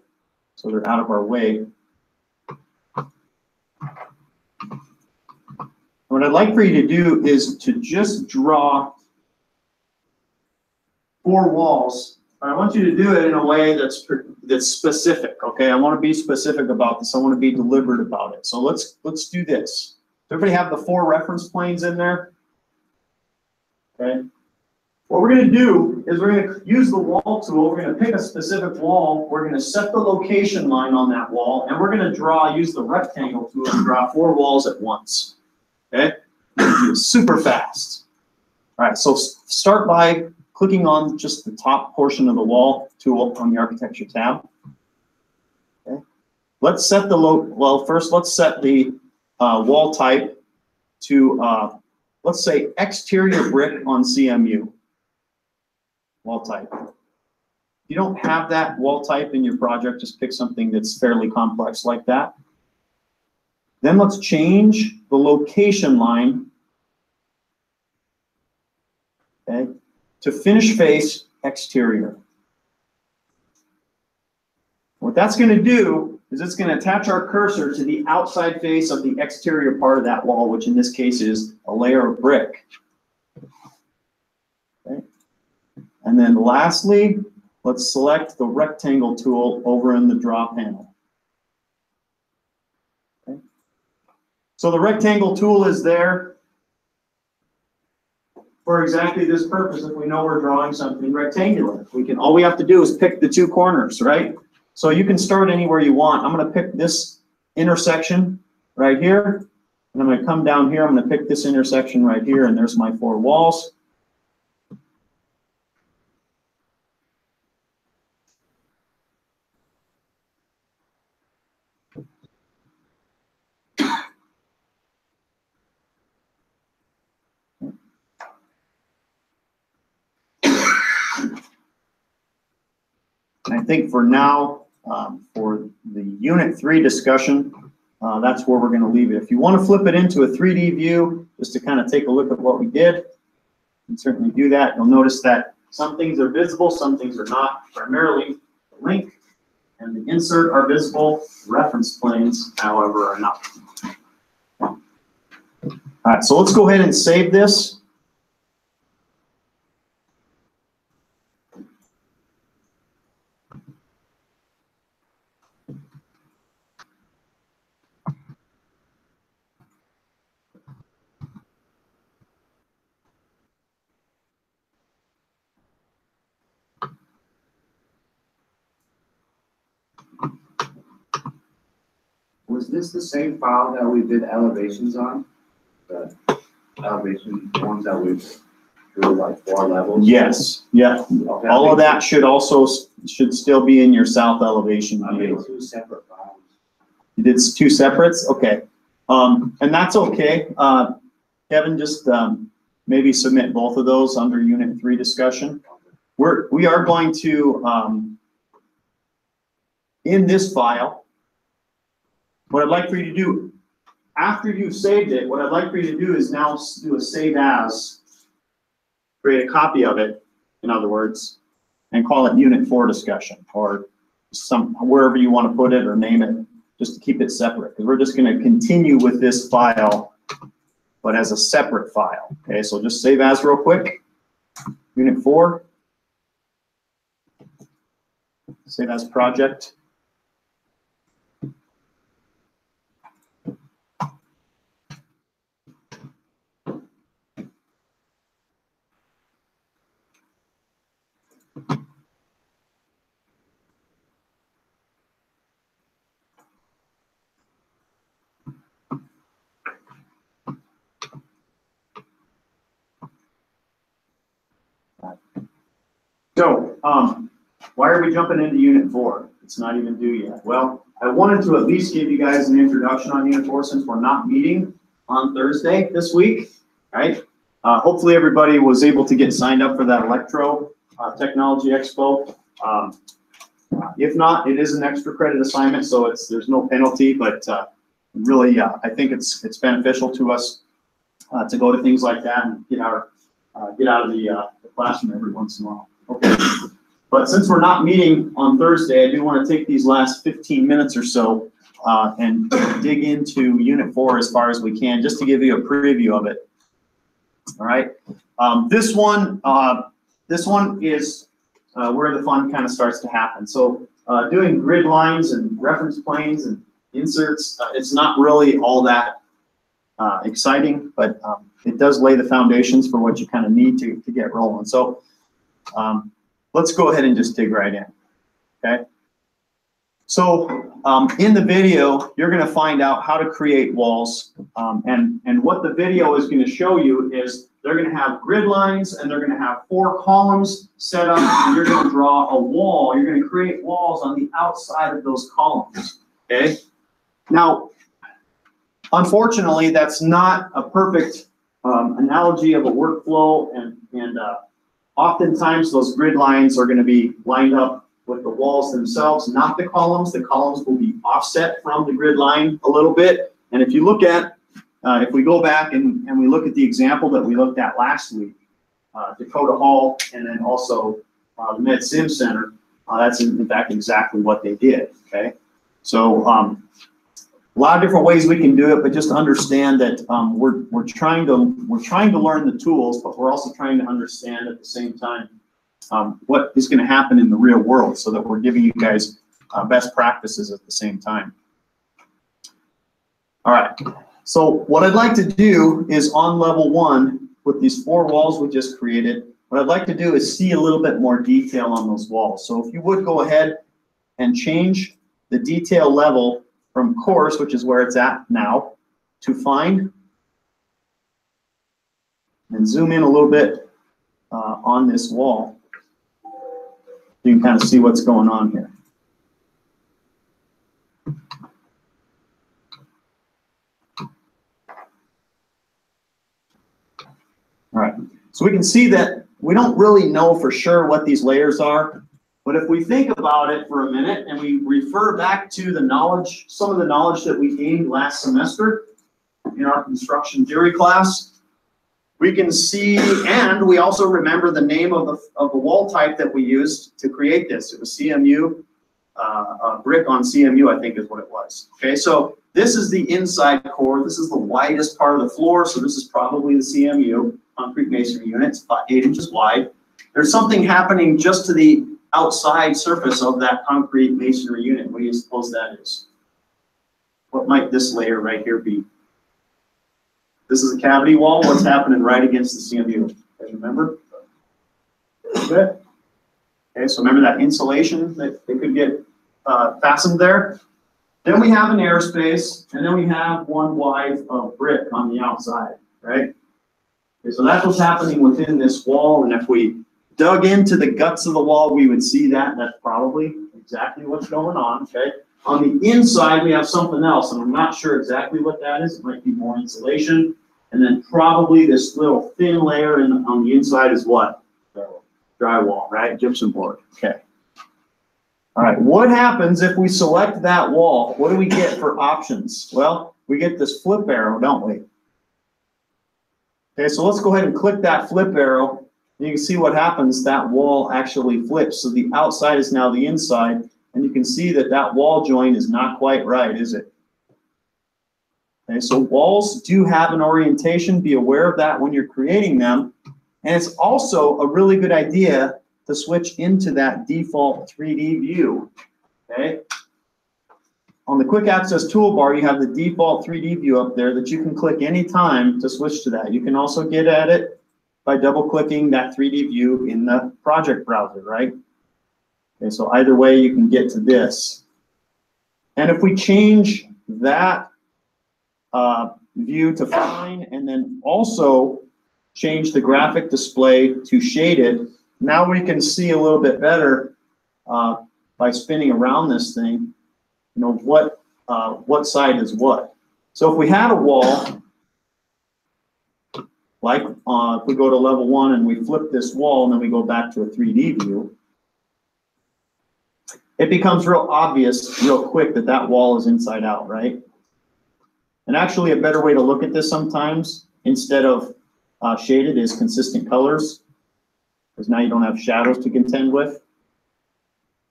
so they're out of our way. What I'd like for you to do is to just draw 4 walls. I want you to do it in a way that's specific. Okay, I want to be specific about this. I want to be deliberate about it. So let's do this. Does everybody have the 4 reference planes in there? Okay. What we're going to do is we're going to use the wall tool. We're going to pick a specific wall. We're going to set the location line on that wall, and we're going to use the rectangle tool to draw 4 walls at once. Okay, super fast. All right, so start by clicking on just the top portion of the wall tool on the architecture tab. let's set the well, first let's set the wall type to, let's say exterior brick on CMU. Wall type. If you don't have that wall type in your project, just pick something that's fairly complex like that. Then let's change the location line, okay, to finish face exterior. What that's going to do is it's going to attach our cursor to the outside face of the exterior part of that wall, which in this case is a layer of brick. Okay. And then lastly, let's select the rectangle tool over in the draw panel. Okay. So the rectangle tool is there for exactly this purpose. If we know we're drawing something rectangular, all we have to do is pick the two corners, right? So you can start anywhere you want. I'm going to pick this intersection right here, and I'm going to come down here. I'm going to pick this intersection right here, and there's my 4 walls. I think for now, for the Unit 3 discussion, that's where we're going to leave it. If you want to flip it into a 3D view, just to kind of take a look at what we did, you can certainly do that. You'll notice that some things are visible, some things are not. Primarily, the link and the insert are visible. Reference planes, however, are not. All right, so let's go ahead and save this. Was this the same file that we did elevations on? The elevation ones that we drew like 4 levels? Yes, yeah. Okay, All of that should still be in your south elevation I made view. 2 separate files. You did 2 separates? Okay. And that's okay. Kevin, just maybe submit both of those under Unit 3 discussion. We are going to, in this file, what I'd like for you to do, after you've saved it, what I'd like for you to do is now do a save as, create a copy of it, in other words, and call it Unit 4 discussion, or wherever you want to put it or name it, just to keep it separate. Because we're just going to continue with this file, but as a separate file. Okay, so just save as real quick. Unit 4. Save as project. So, why are we jumping into Unit 4? It's not even due yet. Well, I wanted to at least give you guys an introduction on Unit 4 since we're not meeting on Thursday this week, right? Hopefully everybody was able to get signed up for that Electro Technology Expo. If not, it is an extra credit assignment, so there's no penalty, but really, I think it's beneficial to us to go to things like that and get out of the classroom every once in a while. Okay, but since we're not meeting on Thursday, I do want to take these last 15 minutes or so and dig into Unit 4 as far as we can, just to give you a preview of it. All right, this one is where the fun kind of starts to happen. So doing grid lines and reference planes and inserts, it's not really all that exciting, but it does lay the foundations for what you kind of need to get rolling. So let's go ahead and just dig right in, okay? So in the video, you're going to find out how to create walls, and what the video is going to show you is they're going to have grid lines and they're going to have 4 columns set up, and you're going to draw a wall. You're going to create walls on the outside of those columns, okay? Now, unfortunately, that's not a perfect analogy of a workflow, and oftentimes those grid lines are gonna be lined up with the walls themselves, not the columns. The columns will be offset from the grid line a little bit. And if you look at, if we go back and we look at the example that we looked at last week, Dakota Hall, and then also the Med Sim Center, that's in fact exactly what they did, okay? So a lot of different ways we can do it, but just understand that we're trying to learn the tools, but we're also trying to understand at the same time what is going to happen in the real world, so that we're giving you guys best practices at the same time. All right, so what I'd like to do is on level 1, with these 4 walls we just created, what I'd like to do is see a little bit more detail on those walls. So if you would go ahead and change the detail level from coarse, which is where it's at now, to fine, and zoom in a little bit on this wall. You can kind of see what's going on here. All right, so we can see that we don't really know for sure what these layers are, but if we think about it for a minute and we refer back to the knowledge, some of the knowledge that we gained last semester in our construction theory class, we can see, and we also remember the name of the wall type that we used to create this. It was CMU, brick on CMU, I think is what it was. Okay, so this is the inside core. This is the widest part of the floor, so this is probably the CMU, concrete masonry unit. It's about 8 inches wide. There's something happening just to the outside surface of that concrete masonry unit. What do you suppose that is? What might this layer right here be? This is a cavity wall. What's happening right against the CMU? Guys remember? Okay. Okay, so remember that insulation that it could get fastened there? Then we have an airspace, and then we have one wide of brick on the outside, right? Okay, so that's what's happening within this wall, and if we dug into the guts of the wall, we would see that. That's probably exactly what's going on, okay? On the inside, we have something else, and I'm not sure exactly what that is. It might be more insulation, and then probably this little thin layer on the inside is what? Drywall, right? Gypsum board, okay. All right, what happens if we select that wall? What do we get for options? Well, we get this flip arrow, don't we? Okay, so let's go ahead and click that flip arrow. And you can see what happens. That wall actually flips. So the outside is now the inside. And you can see that that wall joint is not quite right, is it? Okay, so walls do have an orientation. Be aware of that when you're creating them. And it's also a really good idea to switch into that default 3D view, okay? On the quick access toolbar, you have the default 3D view up there that you can click anytime to switch to that. You can also get at it by double clicking that 3D view in the project browser, right? Okay, so either way you can get to this. And if we change that view to fine and then also change the graphic display to shaded, now we can see a little bit better by spinning around this thing, you know, what side is what. So if we had a wall, like if we go to level 1 and we flip this wall and then we go back to a 3D view, it becomes real obvious real quick that that wall is inside out, right? And actually a better way to look at this sometimes, instead of shaded, is consistent colors, because now you don't have shadows to contend with.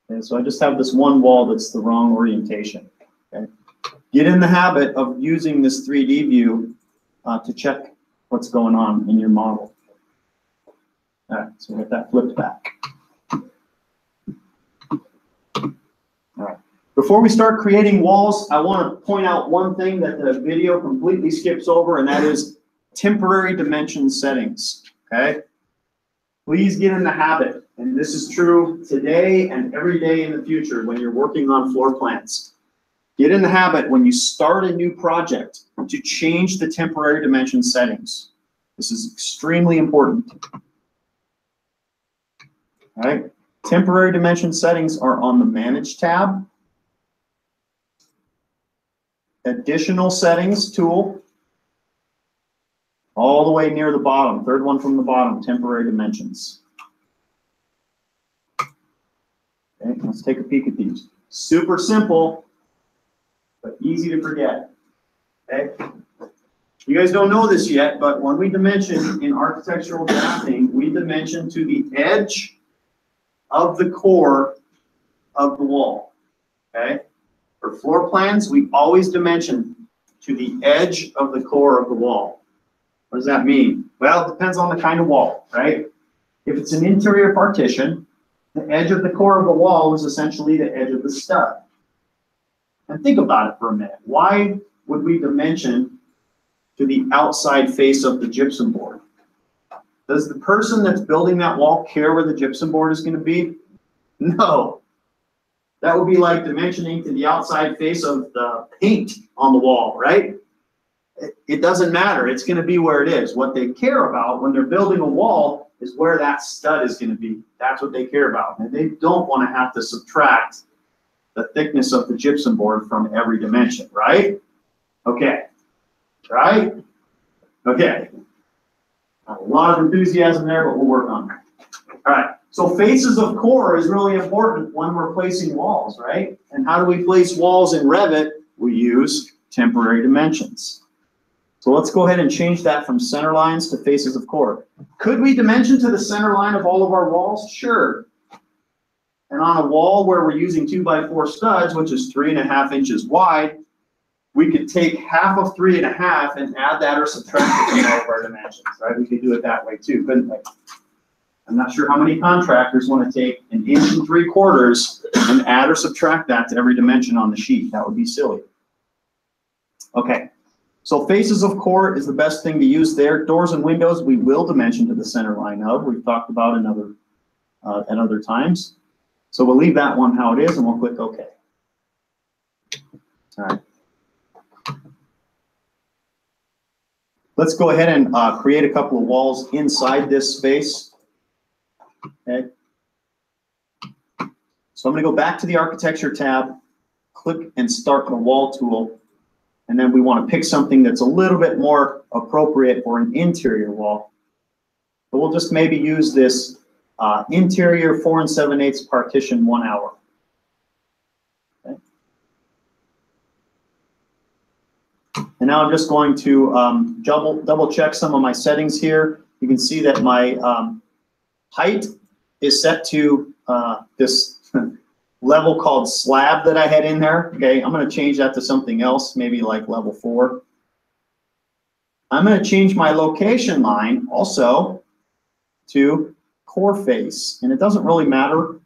And so I just have this one wall that's the wrong orientation. Okay? Get in the habit of using this 3D view to check what's going on in your model. All right, so get that flipped back. All right. Before we start creating walls, I want to point out one thing that the video completely skips over, and that is temporary dimension settings, okay? Please get in the habit, and this is true today and every day in the future when you're working on floor plans. Get in the habit when you start a new project to change the temporary dimension settings. This is extremely important. All right, temporary dimension settings are on the Manage tab. additional settings tool, all the way near the bottom, third one from the bottom, temporary dimensions. Okay, let's take a peek at these. Super simple, but easy to forget. Okay? You guys don't know this yet, but when we dimension in architectural drafting, we dimension to the edge of the core of the wall. Okay? For floor plans, we always dimension to the edge of the core of the wall. What does that mean? Well, it depends on the kind of wall, right? If it's an interior partition, the edge of the core of the wall is essentially the edge of the stud. And think about it for a minute. Why would we dimension to the outside face of the gypsum board? Does the person that's building that wall care where the gypsum board is going to be? No. That would be like dimensioning to the outside face of the paint on the wall, right? It doesn't matter. It's going to be where it is. What they care about when they're building a wall is where that stud is going to be. That's what they care about. And they don't want to have to subtract the thickness of the gypsum board from every dimension, right? Okay. Right? Okay. A lot of enthusiasm there, but we'll work on that. All right. So faces of core is really important when we're placing walls, right? And how do we place walls in Revit? We use temporary dimensions. So let's go ahead and change that from center lines to faces of core. Could we dimension to the center line of all of our walls? Sure. And on a wall where we're using 2x4 studs, which is 3.5 inches wide, we could take half of 3.5 and add that or subtract it from all of our dimensions, right? We could do it that way too, couldn't we? I'm not sure how many contractors want to take 1 3/4 inches and add or subtract that to every dimension on the sheet. That would be silly. Okay, so faces of core is the best thing to use there. Doors and windows, we will dimension to the center line of. We've talked about at other times. So we'll leave that one how it is and we'll click OK. All right. Let's go ahead and create a couple of walls inside this space. Okay. So I'm going to go back to the architecture tab, click and start the wall tool, and then we want to pick something that's a little bit more appropriate for an interior wall. But we'll just maybe use this interior 4 7/8 partition 1 hour. Okay. And now I'm just going to double check some of my settings here. You can see that my height is set to this level called slab that I had in there. Okay, I'm going to change that to something else, maybe like level 4. I'm going to change my location line also to core face. And it doesn't really matter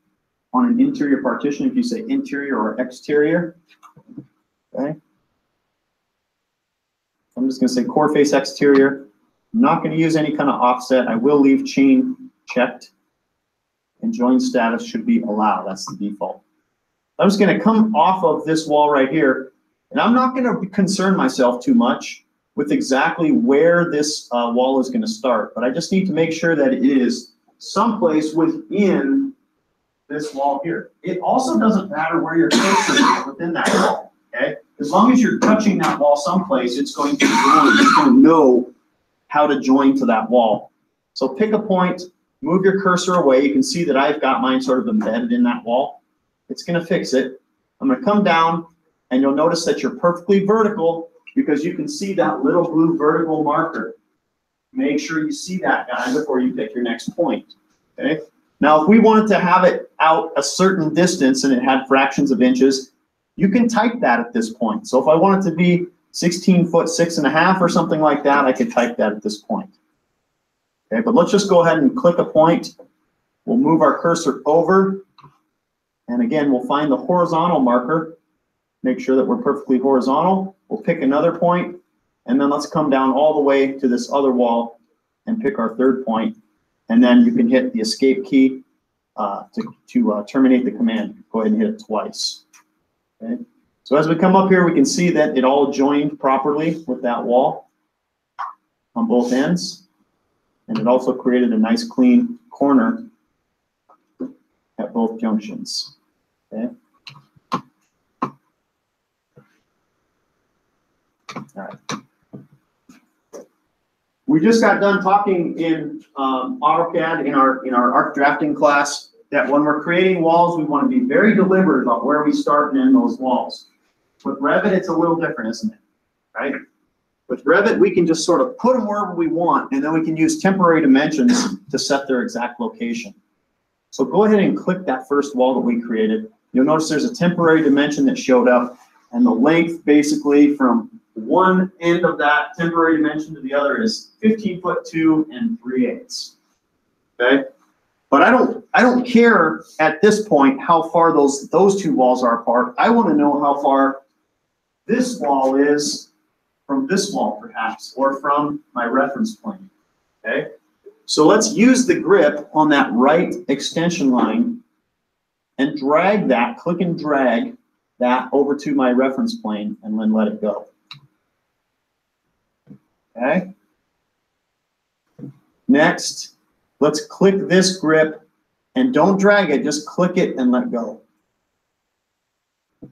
on an interior partition if you say interior or exterior. Okay. I'm just going to say core face exterior. I'm not going to use any kind of offset. I will leave chain checked. And join status should be allow. That's the default. I'm just going to come off of this wall right here, and I'm not going to concern myself too much with exactly where this wall is going to start, but I just need to make sure that it is someplace within this wall here. It also doesn't matter where your cursor is within that wall, okay? As long as you're touching that wall someplace, it's going to join. It's going to know how to join to that wall. So pick a point. Move your cursor away. You can see that I've got mine sort of embedded in that wall. It's going to fix it. I'm going to come down, and you'll notice that you're perfectly vertical because you can see that little blue vertical marker. Make sure you see that, guy, before you pick your next point. Okay? Now, if we wanted to have it out a certain distance and it had fractions of inches, you can type that at this point. So if I want it to be 16 foot 6.5 or something like that, I could type that at this point. Okay, but let's just go ahead and click a point. We'll move our cursor over. And again, we'll find the horizontal marker. Make sure that we're perfectly horizontal. We'll pick another point. And then let's come down all the way to this other wall and pick our third point. And then you can hit the escape key to terminate the command. Go ahead and hit it twice. Okay. So as we come up here, we can see that it all joined properly with that wall on both ends. And it also created a nice clean corner at both junctions. Okay. We just got done talking in AutoCAD in our arc drafting class that when we're creating walls, we want to be very deliberate about where we start and end those walls. With Revit, it's a little different, isn't it? Right? With Revit, we can just sort of put them wherever we want, and then we can use temporary dimensions to set their exact location. So go ahead and click that first wall that we created. You'll notice there's a temporary dimension that showed up, and the length basically from one end of that temporary dimension to the other is 15 foot 2 3/8. Okay? But I don't care at this point how far those two walls are apart. I want to know how far this wall is from this wall, perhaps, or from my reference plane. Okay? So let's use the grip on that right extension line and drag that, click and drag that over to my reference plane and then let it go. Okay? Next, let's click this grip and don't drag it, just click it and let go.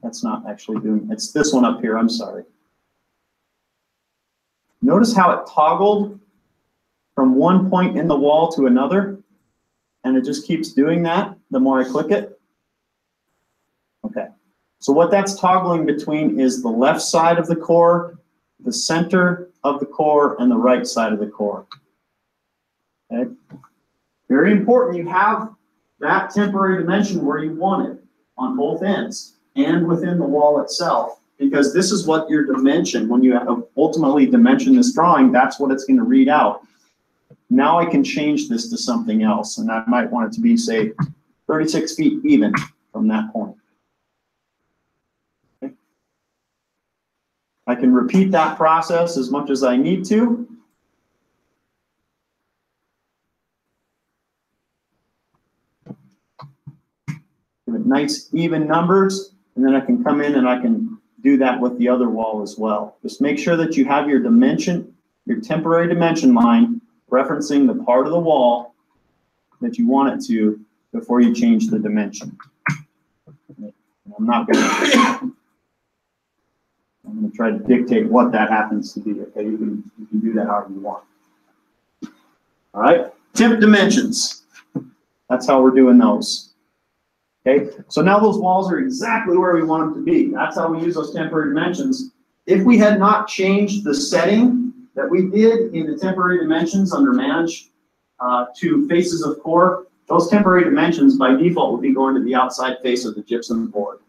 That's not actually doing, it's this one up here, I'm sorry. Notice how it toggled from one point in the wall to another, and it just keeps doing that the more I click it. Okay, so what that's toggling between is the left side of the core, the center of the core, and the right side of the core. Okay, very important you have that temporary dimension where you want it on both ends and within the wall itself, because this is what your dimension, when you ultimately dimension this drawing, that's what it's going to read out. Now I can change this to something else, and I might want it to be, say, 36 feet even from that point. Okay. I can repeat that process as much as I need to. Give it nice even numbers, and then I can come in and I can do that with the other wall as well. Just make sure that you have your dimension, your temporary dimension line, referencing the part of the wall that you want it to before you change the dimension. I'm going to try to dictate what that happens to be. Okay, you can do that however you want. All right, temp dimensions. That's how we're doing those. Okay, so now those walls are exactly where we want them to be. That's how we use those temporary dimensions. If we had not changed the setting that we did in the temporary dimensions under Manage to faces of core, those temporary dimensions by default would be going to the outside face of the gypsum board.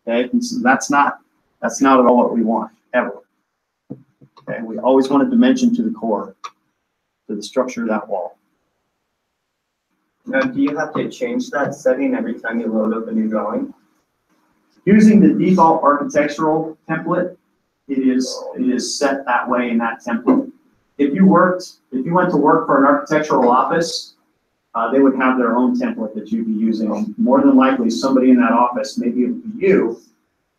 Okay, and so that's not at all what we want, ever. Okay, we always want a dimension to the core, to the structure of that wall. Now, do you have to change that setting every time you load up a new drawing? Using the default architectural template, it is set that way in that template. If you went to work for an architectural office, they would have their own template that you'd be using. More than likely, somebody in that office, maybe it would be you,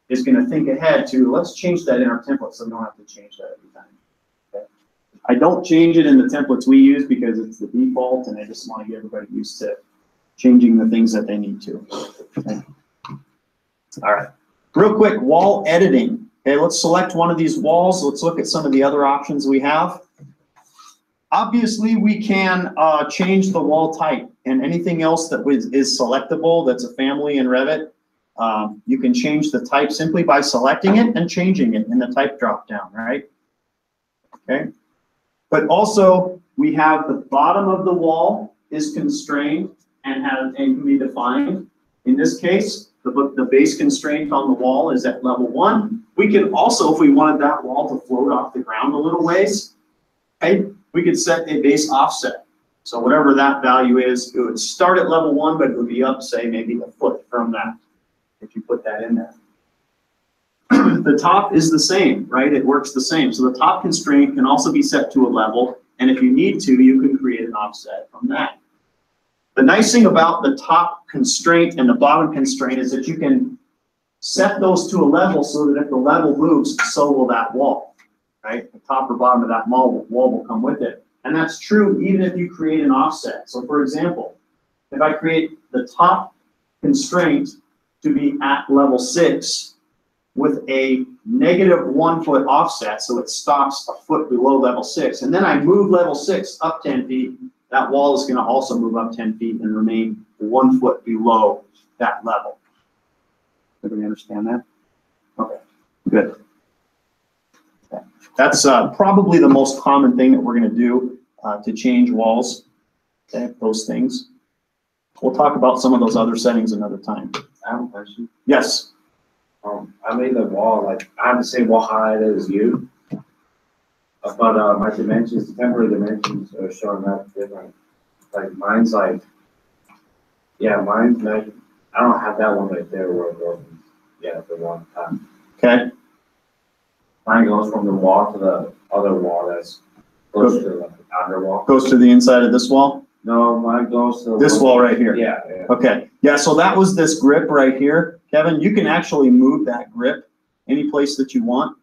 is going to think ahead to, let's change that in our template so we don't have to change that every time. Okay. I don't change it in the templates we use because it's the default, and I just want to get everybody used to changing the things that they need to. Okay. All right, real quick, wall editing. Okay, let's select one of these walls. Let's look at some of the other options we have. Obviously, we can change the wall type, and anything else that is selectable that's a family in Revit, you can change the type simply by selecting it and changing it in the type drop-down, right? Okay. But also, we have the bottom of the wall is constrained and can be defined. In this case, the base constraint on the wall is at level 1. We can also, if we wanted that wall to float off the ground a little ways, okay, we could set a base offset. So whatever that value is, it would start at level 1, but it would be up, say, maybe a foot from that, if you put that in there. The top is the same, right? It works the same. So the top constraint can also be set to a level, and if you need to, you can create an offset from that. The nice thing about the top constraint and the bottom constraint is that you can set those to a level so that if the level moves, so will that wall, right? The top or bottom of that wall will come with it. And that's true even if you create an offset. So for example, if I create the top constraint to be at level 6, with a -1 foot offset, so it stops a foot below level 6, and then I move level 6 up 10 feet, that wall is gonna also move up 10 feet and remain 1 foot below that level. Everybody understand that? Okay, good. Okay. That's probably the most common thing that we're gonna do to change walls, okay, those things. We'll talk about some of those other settings another time. I have a question. Yes. I made the wall, like, I have the same wall height as you. But, my dimensions, the temporary dimensions are showing up different. Like, mine's like, yeah, mine's measured, I don't have that one right there where it goes, yeah, the one time. Okay. Mine goes from the wall to the other wall that's close to the outer wall. Goes to the inside of this wall? No, mine goes to. This wall right here? Yeah, yeah. Okay, yeah, so that was this grip right here. Kevin, you can actually move that grip any place that you want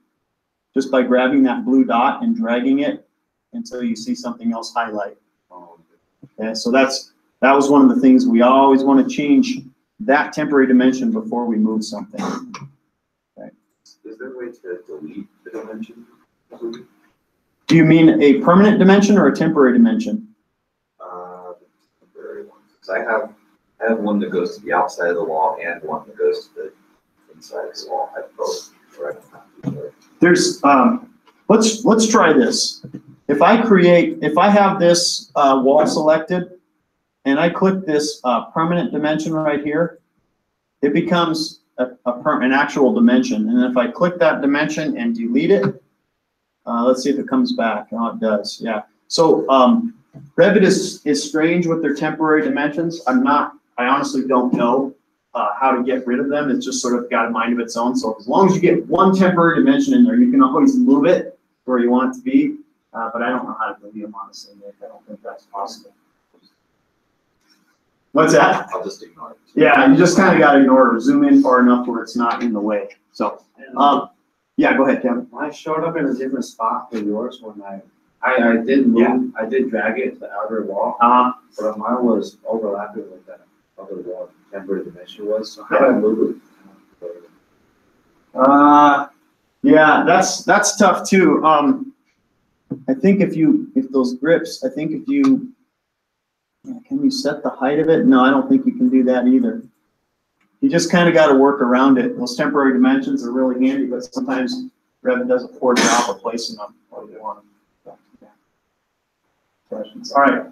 just by grabbing that blue dot and dragging it until you see something else highlight. Okay, so that was one of the things we always want to change that temporary dimension before we move something. Okay. Is there a way to delete the dimension? Do you mean a permanent dimension or a temporary dimension? Temporary ones. 'Cause I have one that goes to the outside of the wall and one that goes to the inside of the wall. I have both. There's, let's try this. If I have this wall selected and I click this permanent dimension right here, it becomes an actual dimension. And if I click that dimension and delete it, let's see if it comes back. Oh, it does, yeah. So Revit is strange with their temporary dimensions. I honestly don't know how to get rid of them. It's just sort of got a mind of its own. So as long as you get one temporary dimension in there, you can always move it where you want it to be. But I don't know how to delete them, honestly, Nick. I don't think that's possible. What's that? I'll just ignore it. Yeah, you just kind of got to ignore it or zoom in far enough where it's not in the way. So, yeah, go ahead, Kevin. Mine showed up in a different spot than yours when I did move, Yeah. I did drag it to the outer wall, but mine was overlapping with that other wall, temporary dimension was, so how do I move it? Yeah, that's tough too. I think if those grips, can you set the height of it? No, I don't think you can do that either. You just kind of got to work around it. Those temporary dimensions are really handy, but sometimes Revit does a poor job of placing them where you want them. Yeah. Questions? All right,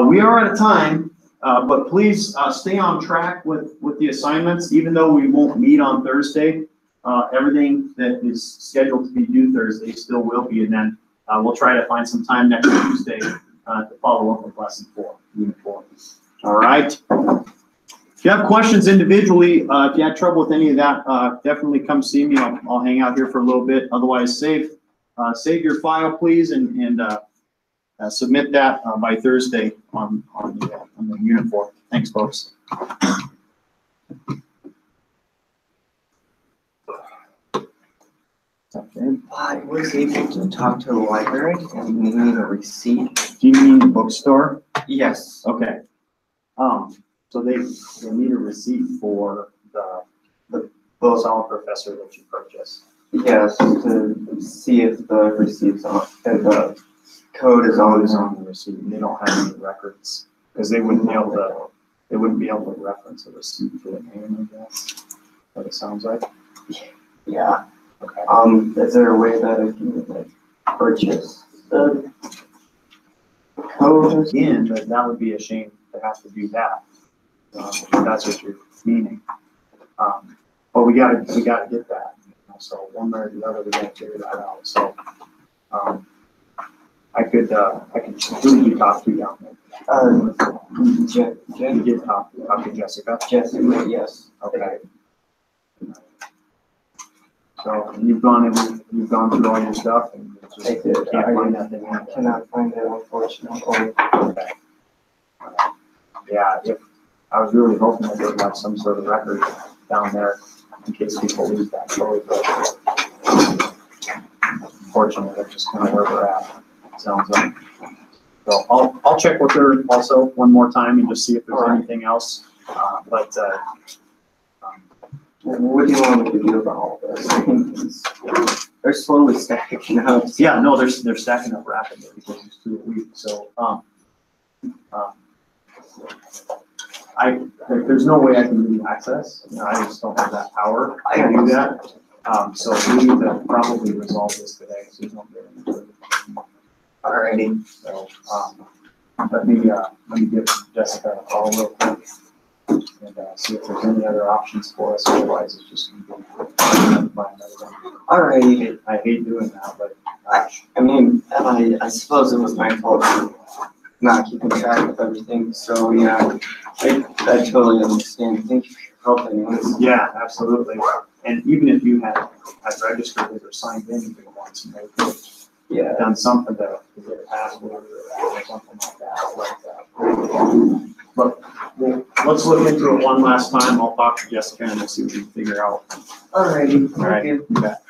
we are out of time, but please stay on track with the assignments, even though we won't meet on Thursday. Everything that is scheduled to be due Thursday still will be, and then we'll try to find some time next Tuesday to follow up with lesson 4, unit 4. All right. If you have questions individually, if you had trouble with any of that, definitely come see me. I'll hang out here for a little bit. Otherwise, save your file, please, and submit that by Thursday on the unit 4. Thanks, folks. Okay. I was able to talk to the library and they need a receipt. Do you mean the bookstore? Yes. Okay. So they need a receipt for the Bosal professor that you purchased. Yes, to see if the receipt's on, if the code is on. Is on the receipt. And they don't have any records because they wouldn't be able to reference a receipt for the name, I guess. What it sounds like. Yeah. Okay. Is there a way that I can like purchase the code? Again, but that would be a shame to have to do that. If that's what you're meaning. But we gotta get that. So one way or the other, we gotta figure that out. So I could who did you talk to down there? You did talk to Jessica. Jessica, yes. Okay. So you've gone through all your stuff and just I did. can't find that thing. I cannot find it, unfortunately. Okay. Yeah, I was really hoping that they'd have some sort of record down there in case people lose that code. But unfortunately, that's just kind of where we're at. Sounds like. So I'll check with her also one more time and just see if there's anything else. what do you want me to do about all this? I think they're slowly stacking up. Yeah, no, they're stacking up rapidly because it's 2 a week, so, there's no way I can give you access, you know, I just don't have that power to do that. So we need to probably resolve this today, so you don't get into it. Alrighty. So, let me give Jessica a call real quick and, see if there's any other options for us, otherwise it's just gonna be. Alrighty. I hate doing that, but. I mean, and I suppose it was my fault for not keeping track of everything, so yeah, I totally understand. Thank you for your help anyways. Yeah, absolutely. And even if you had registered it or signed in even once, you know, you could have Yeah. done something to get a password or something like that. But let's look into it one last time. I'll talk to Jessica and we'll see what we can figure out. Alrighty. All right, Thank you. you bet.